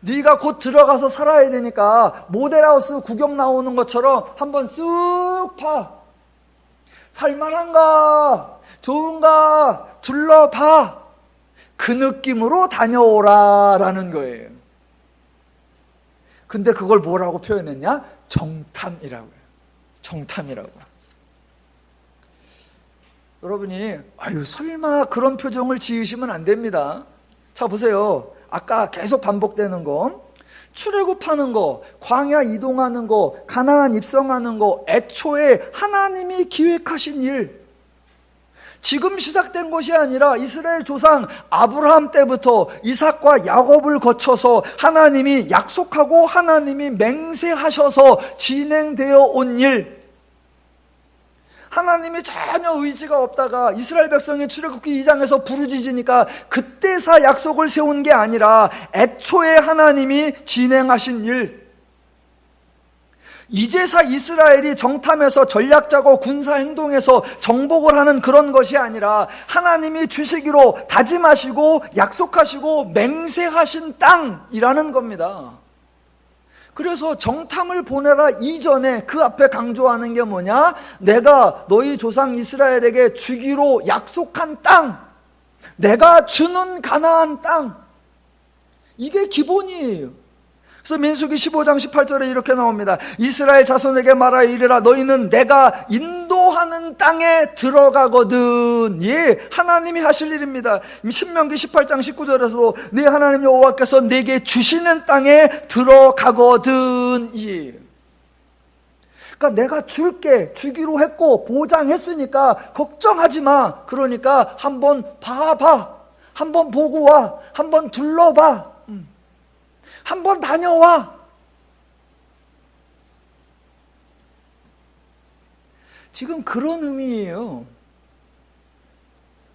네가 곧 들어가서 살아야 되니까 모델하우스 구경 나오는 것처럼 한번 쓱 봐. 살만한가, 좋은가 둘러봐. 그 느낌으로 다녀오라라는 거예요. 근데 그걸 뭐라고 표현했냐? 정탐이라고요. 정탐이라고. 여러분이 아유 설마 그런 표정을 지으시면 안 됩니다. 자 보세요. 아까 계속 반복되는 거, 출애굽하는 거, 광야 이동하는 거, 가나안 입성하는 거, 애초에 하나님이 기획하신 일, 지금 시작된 것이 아니라 이스라엘 조상 아브라함 때부터 이삭과 야곱을 거쳐서 하나님이 약속하고 하나님이 맹세하셔서 진행되어 온 일, 하나님이 전혀 의지가 없다가 이스라엘 백성이 출애굽기 2장에서 부르짖으니까 그때서 약속을 세운 게 아니라 애초에 하나님이 진행하신 일, 이제서 이스라엘이 정탐해서 전략자고 군사행동에서 정복을 하는 그런 것이 아니라 하나님이 주시기로 다짐하시고 약속하시고 맹세하신 땅이라는 겁니다. 그래서 정탐을 보내라 이전에 그 앞에 강조하는 게 뭐냐? 내가 너희 조상 이스라엘에게 주기로 약속한 땅, 내가 주는 가나안 땅, 이게 기본이에요. 그래서 민수기 15장 18절에 이렇게 나옵니다. 이스라엘 자손에게 말하여 이르라, 너희는 내가 인도하는 땅에 들어가거든. 예, 하나님이 하실 일입니다. 신명기 18장 19절에서도 네 하나님 여호와께서 내게 주시는 땅에 들어가거든. 예. 그러니까 내가 줄게, 주기로 했고 보장했으니까 걱정하지 마. 그러니까 한번 봐봐, 한번 보고 와, 한번 둘러봐, 한번 다녀와. 지금 그런 의미예요.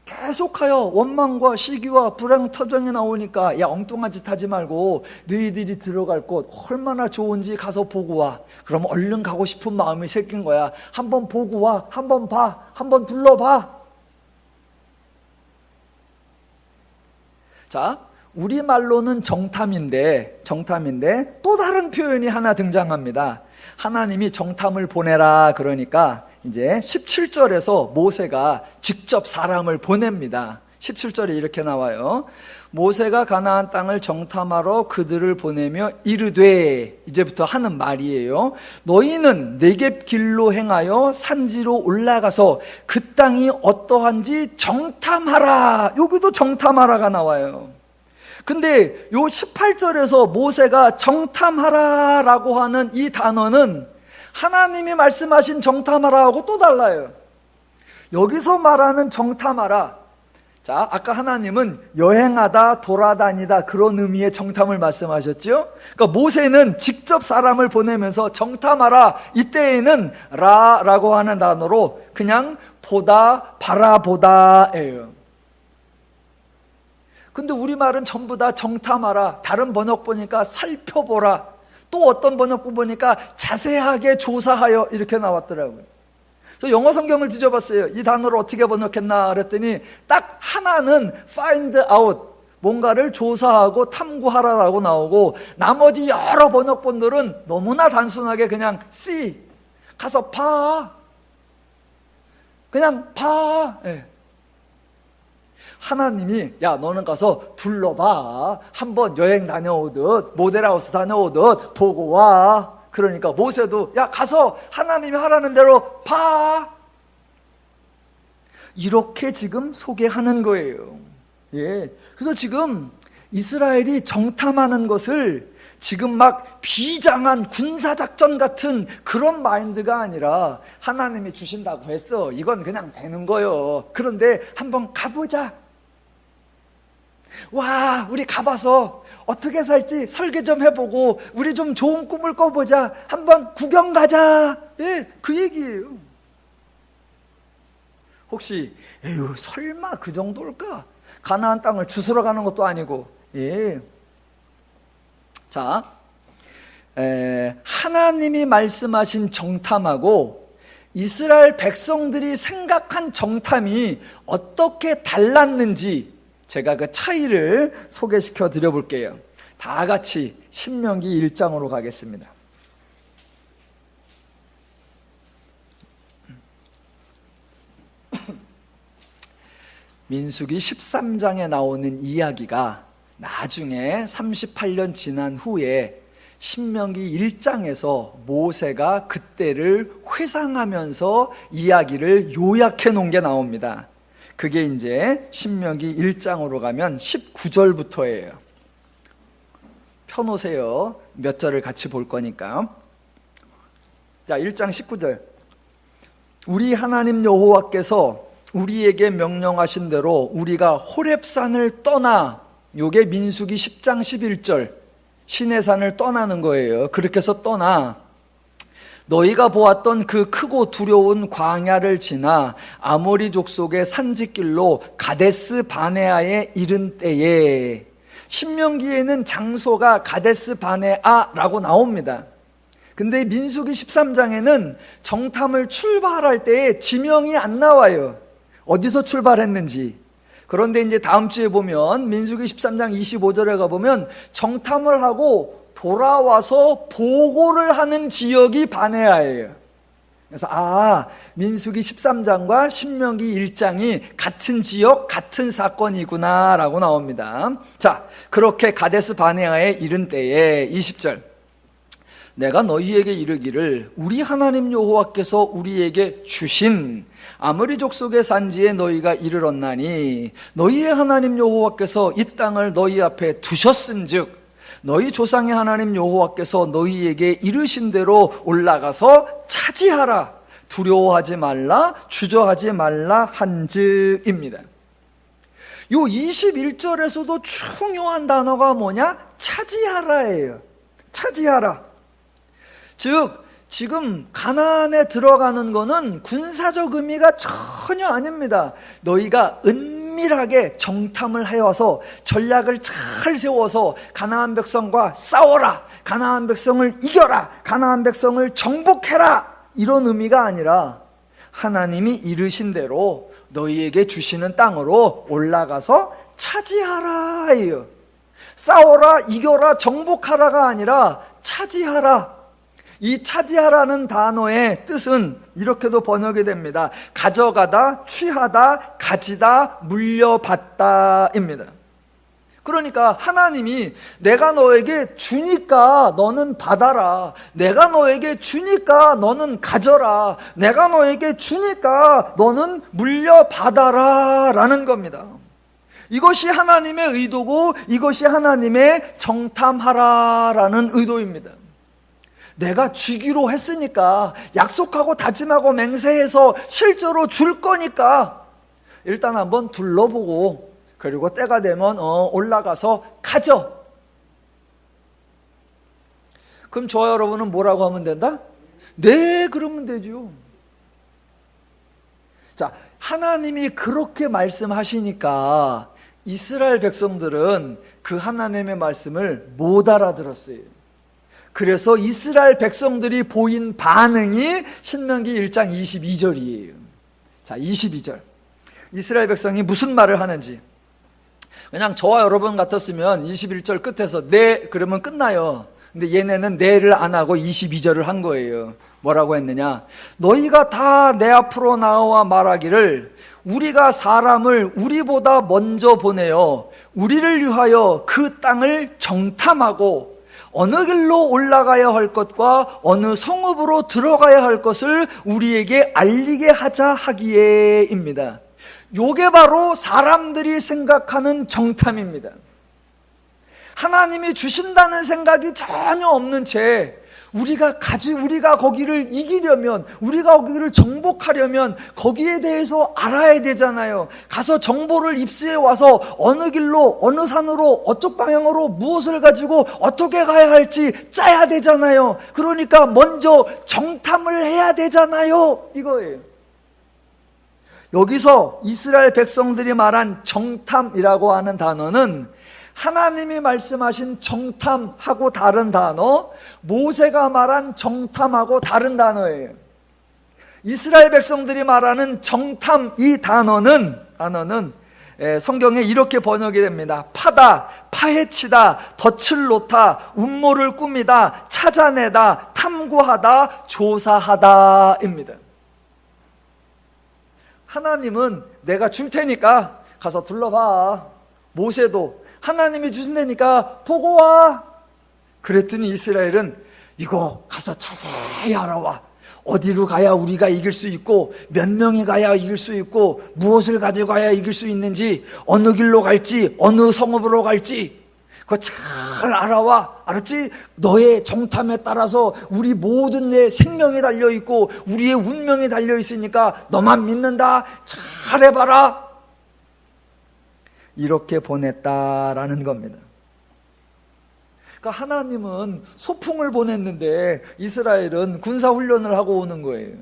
계속하여 원망과 시기와 불행 터정이 나오니까 야 엉뚱한 짓 하지 말고 너희들이 들어갈 곳 얼마나 좋은지 가서 보고 와. 그럼 얼른 가고 싶은 마음이 생긴 거야. 한번 보고 와, 한번 봐, 한번 둘러봐. 자, 우리말로는 정탐인데 또 다른 표현이 하나 등장합니다. 하나님이 정탐을 보내라 그러니까 이제 17절에서 모세가 직접 사람을 보냅니다. 17절에 이렇게 나와요. 모세가 가나안 땅을 정탐하러 그들을 보내며 이르되, 이제부터 하는 말이에요. 너희는 네겝 길로 행하여 산지로 올라가서 그 땅이 어떠한지 정탐하라. 여기도 정탐하라가 나와요. 근데 요 18절에서 모세가 정탐하라라고 하는 이 단어는 하나님이 말씀하신 정탐하라하고 또 달라요. 여기서 말하는 정탐하라, 자, 아까 하나님은 여행하다, 돌아다니다 그런 의미의 정탐을 말씀하셨죠? 그러니까 모세는 직접 사람을 보내면서 정탐하라. 이때에는 라라고 하는 단어로 그냥 보다, 바라보다예요. 근데 우리말은 전부 다 정탐하라. 다른 번역 보니까 살펴보라. 또 어떤 번역본 보니까 자세하게 조사하여 이렇게 나왔더라고요. 그래서 영어 성경을 뒤져봤어요. 이 단어를 어떻게 번역했나 그랬더니 딱 하나는 find out, 뭔가를 조사하고 탐구하라라고 나오고, 나머지 여러 번역본들은 너무나 단순하게 그냥 see, 가서 봐, 그냥 봐. 예. 하나님이 야 너는 가서 둘러봐, 한번 여행 다녀오듯 모델하우스 다녀오듯 보고 와. 그러니까 모세도 야 가서 하나님이 하라는 대로 봐, 이렇게 지금 소개하는 거예요. 예. 그래서 지금 이스라엘이 정탐하는 것을 지금 막 비장한 군사작전 같은 그런 마인드가 아니라, 하나님이 주신다고 했어, 이건 그냥 되는 거요. 그런데 한번 가보자. 와, 우리 가봐서 어떻게 살지 설계 좀 해보고 우리 좀 좋은 꿈을 꿔보자, 한번 구경 가자. 예, 그 얘기예요. 혹시 에휴 설마 그 정도일까? 가나안 땅을 주스러 가는 것도 아니고. 예. 자, 하나님이 말씀하신 정탐하고 이스라엘 백성들이 생각한 정탐이 어떻게 달랐는지 제가 그 차이를 소개시켜 드려 볼게요. 다 같이 신명기 1장으로 가겠습니다. 민수기 13장에 나오는 이야기가 나중에 38년 지난 후에 신명기 1장에서 모세가 그때를 회상하면서 이야기를 요약해 놓은 게 나옵니다. 그게 이제 신명기 1장으로 가면 19절부터예요. 펴놓으세요. 몇 절을 같이 볼 거니까. 자, 1장 19절. 우리 하나님 여호와께서 우리에게 명령하신 대로 우리가 호렙산을 떠나, 요게 민수기 10장 11절, 시내산을 떠나는 거예요. 그렇게 해서 떠나 너희가 보았던 그 크고 두려운 광야를 지나 아모리 족속의 산지길로 가데스 바네아에 이른 때에, 신명기에는 장소가 가데스 바네아라고 나옵니다. 근데 민수기 13장에는 정탐을 출발할 때에 지명이 안 나와요. 어디서 출발했는지. 그런데 이제 다음 주에 보면 민수기 13장 25절에 가보면 정탐을 하고 돌아와서 보고를 하는 지역이 바네아예요. 그래서 민수기 13장과 신명기 1장이 같은 지역, 같은 사건이구나 라고 나옵니다. 자, 그렇게 가데스 바네아에 이른 때에 20절. 내가 너희에게 이르기를 우리 하나님 여호와께서 우리에게 주신 아모리 족속의 산지에 너희가 이르렀나니 너희의 하나님 여호와께서 이 땅을 너희 앞에 두셨은즉 너희 조상의 하나님 여호와께서 너희에게 이르신 대로 올라가서 차지하라, 두려워하지 말라, 주저하지 말라 한즉입니다. 요 21절에서도 중요한 단어가 뭐냐? 차지하라예요. 차지하라. 즉 지금 가나안에 들어가는 거는 군사적 의미가 전혀 아닙니다. 너희가 은밀하게 정탐을 해와서 전략을 잘 세워서 가나안 백성과 싸워라, 가나안 백성을 이겨라, 가나안 백성을 정복해라, 이런 의미가 아니라 하나님이 이르신 대로 너희에게 주시는 땅으로 올라가서 차지하라예요. 싸워라, 이겨라, 정복하라가 아니라 차지하라. 이 차지하라는 단어의 뜻은 이렇게도 번역이 됩니다. 가져가다, 취하다, 가지다, 물려받다입니다. 그러니까 하나님이 내가 너에게 주니까 너는 받아라, 내가 너에게 주니까 너는 가져라, 내가 너에게 주니까 너는 물려받아라 라는 겁니다. 이것이 하나님의 의도고 이것이 하나님의 정탐하라라는 의도입니다. 내가 주기로 했으니까, 약속하고 다짐하고 맹세해서 실제로 줄 거니까 일단 한번 둘러보고 그리고 때가 되면 올라가서 가죠. 그럼 저 여러분은 뭐라고 하면 된다? 네, 그러면 되죠. 자, 하나님이 그렇게 말씀하시니까 이스라엘 백성들은 그 하나님의 말씀을 못 알아들었어요. 그래서 이스라엘 백성들이 보인 반응이 신명기 1장 22절이에요. 자, 22절. 이스라엘 백성이 무슨 말을 하는지. 그냥 저와 여러분 같았으면 21절 끝에서 네 그러면 끝나요. 근데 얘네는 네를 안 하고 22절을 한 거예요. 뭐라고 했느냐? 너희가 다 내 앞으로 나와 말하기를 우리가 사람을 우리보다 먼저 보내어 우리를 위하여 그 땅을 정탐하고 어느 길로 올라가야 할 것과 어느 성읍으로 들어가야 할 것을 우리에게 알리게 하자 하기에입니다. 요게 바로 사람들이 생각하는 정탐입니다. 하나님이 주신다는 생각이 전혀 없는 채 우리가 거기를 이기려면, 우리가 거기를 정복하려면 거기에 대해서 알아야 되잖아요. 가서 정보를 입수해 와서 어느 길로, 어느 산으로, 어쪽 방향으로 무엇을 가지고 어떻게 가야 할지 짜야 되잖아요. 그러니까 먼저 정탐을 해야 되잖아요. 이거예요. 여기서 이스라엘 백성들이 말한 정탐이라고 하는 단어는 하나님이 말씀하신 정탐하고 다른 단어, 모세가 말한 정탐하고 다른 단어예요. 이스라엘 백성들이 말하는 정탐, 이 단어는 성경에 이렇게 번역이 됩니다. 파다, 파헤치다, 덫을 놓다, 음모를 꾸미다, 찾아내다, 탐구하다, 조사하다입니다. 하나님은 내가 줄 테니까 가서 둘러봐. 모세도 하나님이 주신다니까 보고 와. 그랬더니 이스라엘은 이거 가서 자세히 알아와. 어디로 가야 우리가 이길 수 있고 몇 명이 가야 이길 수 있고 무엇을 가지고 가야 이길 수 있는지 어느 길로 갈지 어느 성읍으로 갈지 그거 잘 알아와. 알았지? 너의 정탐에 따라서 우리 모든 내 생명이 달려있고 우리의 운명이 달려있으니까 너만 믿는다. 잘해봐라. 이렇게 보냈다라는 겁니다. 그러니까 하나님은 소풍을 보냈는데 이스라엘은 군사훈련을 하고 오는 거예요.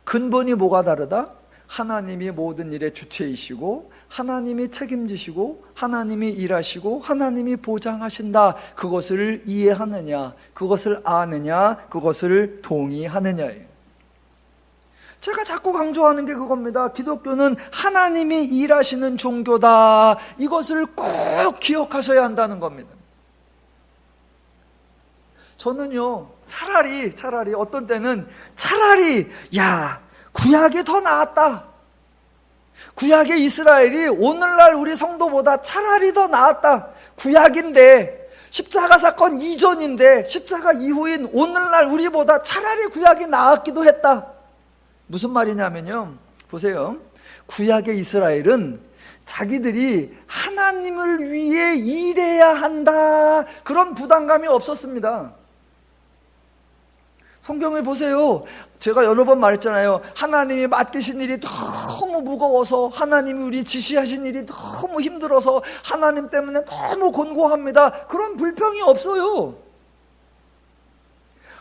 근본이 뭐가 다르다? 하나님이 모든 일의 주체이시고 하나님이 책임지시고 하나님이 일하시고 하나님이 보장하신다. 그것을 이해하느냐, 그것을 아느냐, 그것을 동의하느냐예요. 제가 자꾸 강조하는 게 그겁니다. 기독교는 하나님이 일하시는 종교다. 이것을 꼭 기억하셔야 한다는 겁니다. 저는요, 차라리 어떤 때는 구약이 더 나았다. 구약의 이스라엘이 오늘날 우리 성도보다 차라리 더 나았다. 구약인데 십자가 사건 이전인데 십자가 이후인 오늘날 우리보다 차라리 구약이 나았기도 했다. 무슨 말이냐면요, 보세요. 구약의 이스라엘은 자기들이 하나님을 위해 일해야 한다, 그런 부담감이 없었습니다. 성경을 보세요. 제가 여러 번 말했잖아요. 하나님이 맡기신 일이 너무 무거워서, 하나님이 우리 지시하신 일이 너무 힘들어서 하나님 때문에 너무 곤고합니다. 그런 불평이 없어요.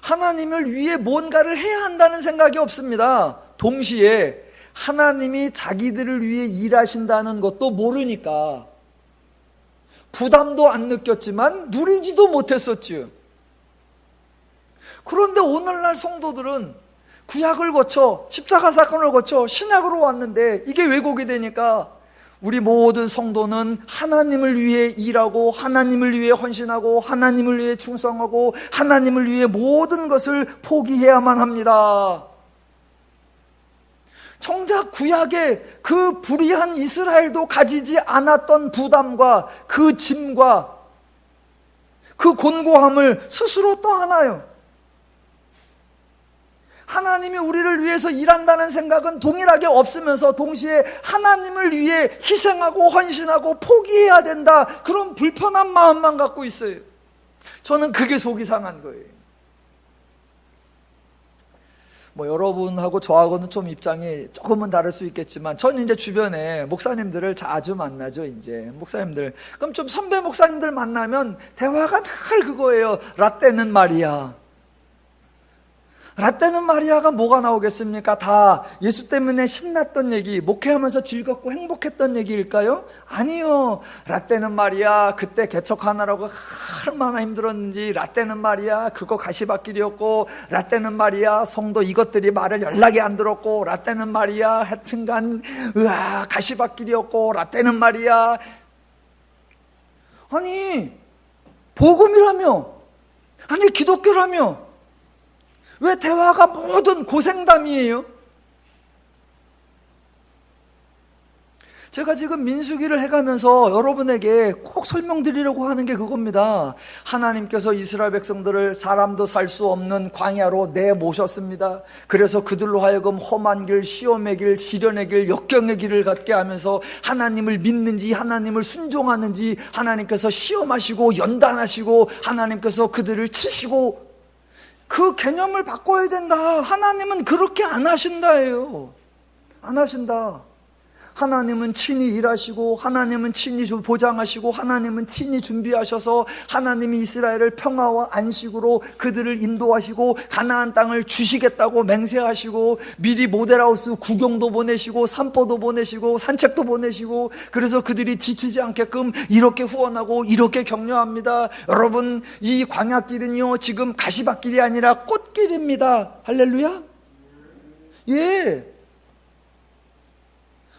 하나님을 위해 뭔가를 해야 한다는 생각이 없습니다. 동시에 하나님이 자기들을 위해 일하신다는 것도 모르니까 부담도 안 느꼈지만 누리지도 못했었지요. 그런데 오늘날 성도들은 구약을 거쳐 십자가 사건을 거쳐 신약으로 왔는데 이게 왜곡이 되니까 우리 모든 성도는 하나님을 위해 일하고 하나님을 위해 헌신하고 하나님을 위해 충성하고 하나님을 위해 모든 것을 포기해야만 합니다. 정작 구약의 그 불의한 이스라엘도 가지지 않았던 부담과 그 짐과 그 곤고함을 스스로 떠안아요. 하나님이 우리를 위해서 일한다는 생각은 동일하게 없으면서 동시에 하나님을 위해 희생하고 헌신하고 포기해야 된다, 그런 불편한 마음만 갖고 있어요. 저는 그게 속이 상한 거예요. 뭐 여러분하고 저하고는 좀 입장이 조금은 다를 수 있겠지만 저는 이제 주변에 목사님들을 자주 만나죠. 이제 목사님들, 그럼 좀 선배 목사님들 만나면 대화가 늘 그거예요. 라떼는 말이야. 라떼는 마리아가 뭐가 나오겠습니까? 다 예수 때문에 신났던 얘기, 목회하면서 즐겁고 행복했던 얘기일까요? 아니요. 라떼는 말이야, 그때 개척하느라고 얼마나 힘들었는지. 라떼는 말이야, 그거 가시밭길이었고. 라떼는 말이야, 성도 이것들이 말을 연락이 안 들었고. 라떼는 말이야, 하여튼간 가시밭길이었고. 라떼는 말이야. 아니, 복음이라며, 아니 기독교라며, 왜 대화가 모든 고생담이에요? 제가 지금 민수기를 해가면서 여러분에게 꼭 설명드리려고 하는 게 그겁니다. 하나님께서 이스라엘 백성들을 사람도 살 수 없는 광야로 내모셨습니다. 그래서 그들로 하여금 험한 길, 시험의 길, 시련의 길, 역경의 길을 갖게 하면서 하나님을 믿는지 하나님을 순종하는지 하나님께서 시험하시고 연단하시고 하나님께서 그들을 치시고, 그 개념을 바꿔야 된다. 하나님은 그렇게 안 하신다예요. 안 하신다. 하나님은 친히 일하시고 하나님은 친히 보장하시고 하나님은 친히 준비하셔서 하나님이 이스라엘을 평화와 안식으로 그들을 인도하시고 가나안 땅을 주시겠다고 맹세하시고 미리 모델하우스 구경도 보내시고 산보도 보내시고 산책도 보내시고, 그래서 그들이 지치지 않게끔 이렇게 후원하고 이렇게 격려합니다. 여러분, 이 광야길은요 지금 가시밭길이 아니라 꽃길입니다. 할렐루야. 예.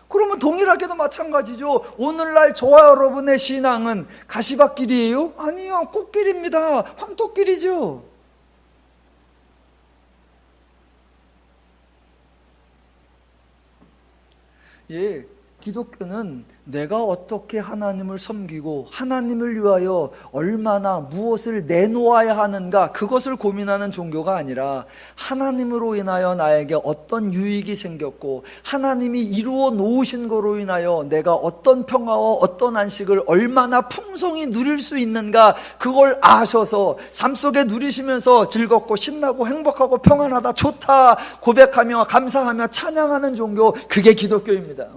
그러면 동일하게도 마찬가지죠. 오늘날 저와 여러분의 신앙은 가시밭길이에요? 아니요, 꽃길입니다. 황토길이죠. 예, 기독교는 내가 어떻게 하나님을 섬기고 하나님을 위하여 얼마나 무엇을 내놓아야 하는가, 그것을 고민하는 종교가 아니라 하나님으로 인하여 나에게 어떤 유익이 생겼고 하나님이 이루어 놓으신 거로 인하여 내가 어떤 평화와 어떤 안식을 얼마나 풍성히 누릴 수 있는가, 그걸 아셔서 삶 속에 누리시면서 즐겁고 신나고 행복하고 평안하다, 좋다 고백하며 감사하며 찬양하는 종교, 그게 기독교입니다.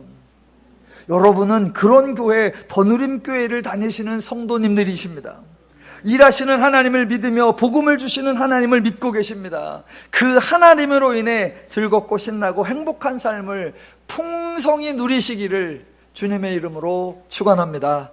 여러분은 그런 교회, 더누림교회를 다니시는 성도님들이십니다. 일하시는 하나님을 믿으며 복음을 주시는 하나님을 믿고 계십니다. 그 하나님으로 인해 즐겁고 신나고 행복한 삶을 풍성히 누리시기를 주님의 이름으로 축원합니다.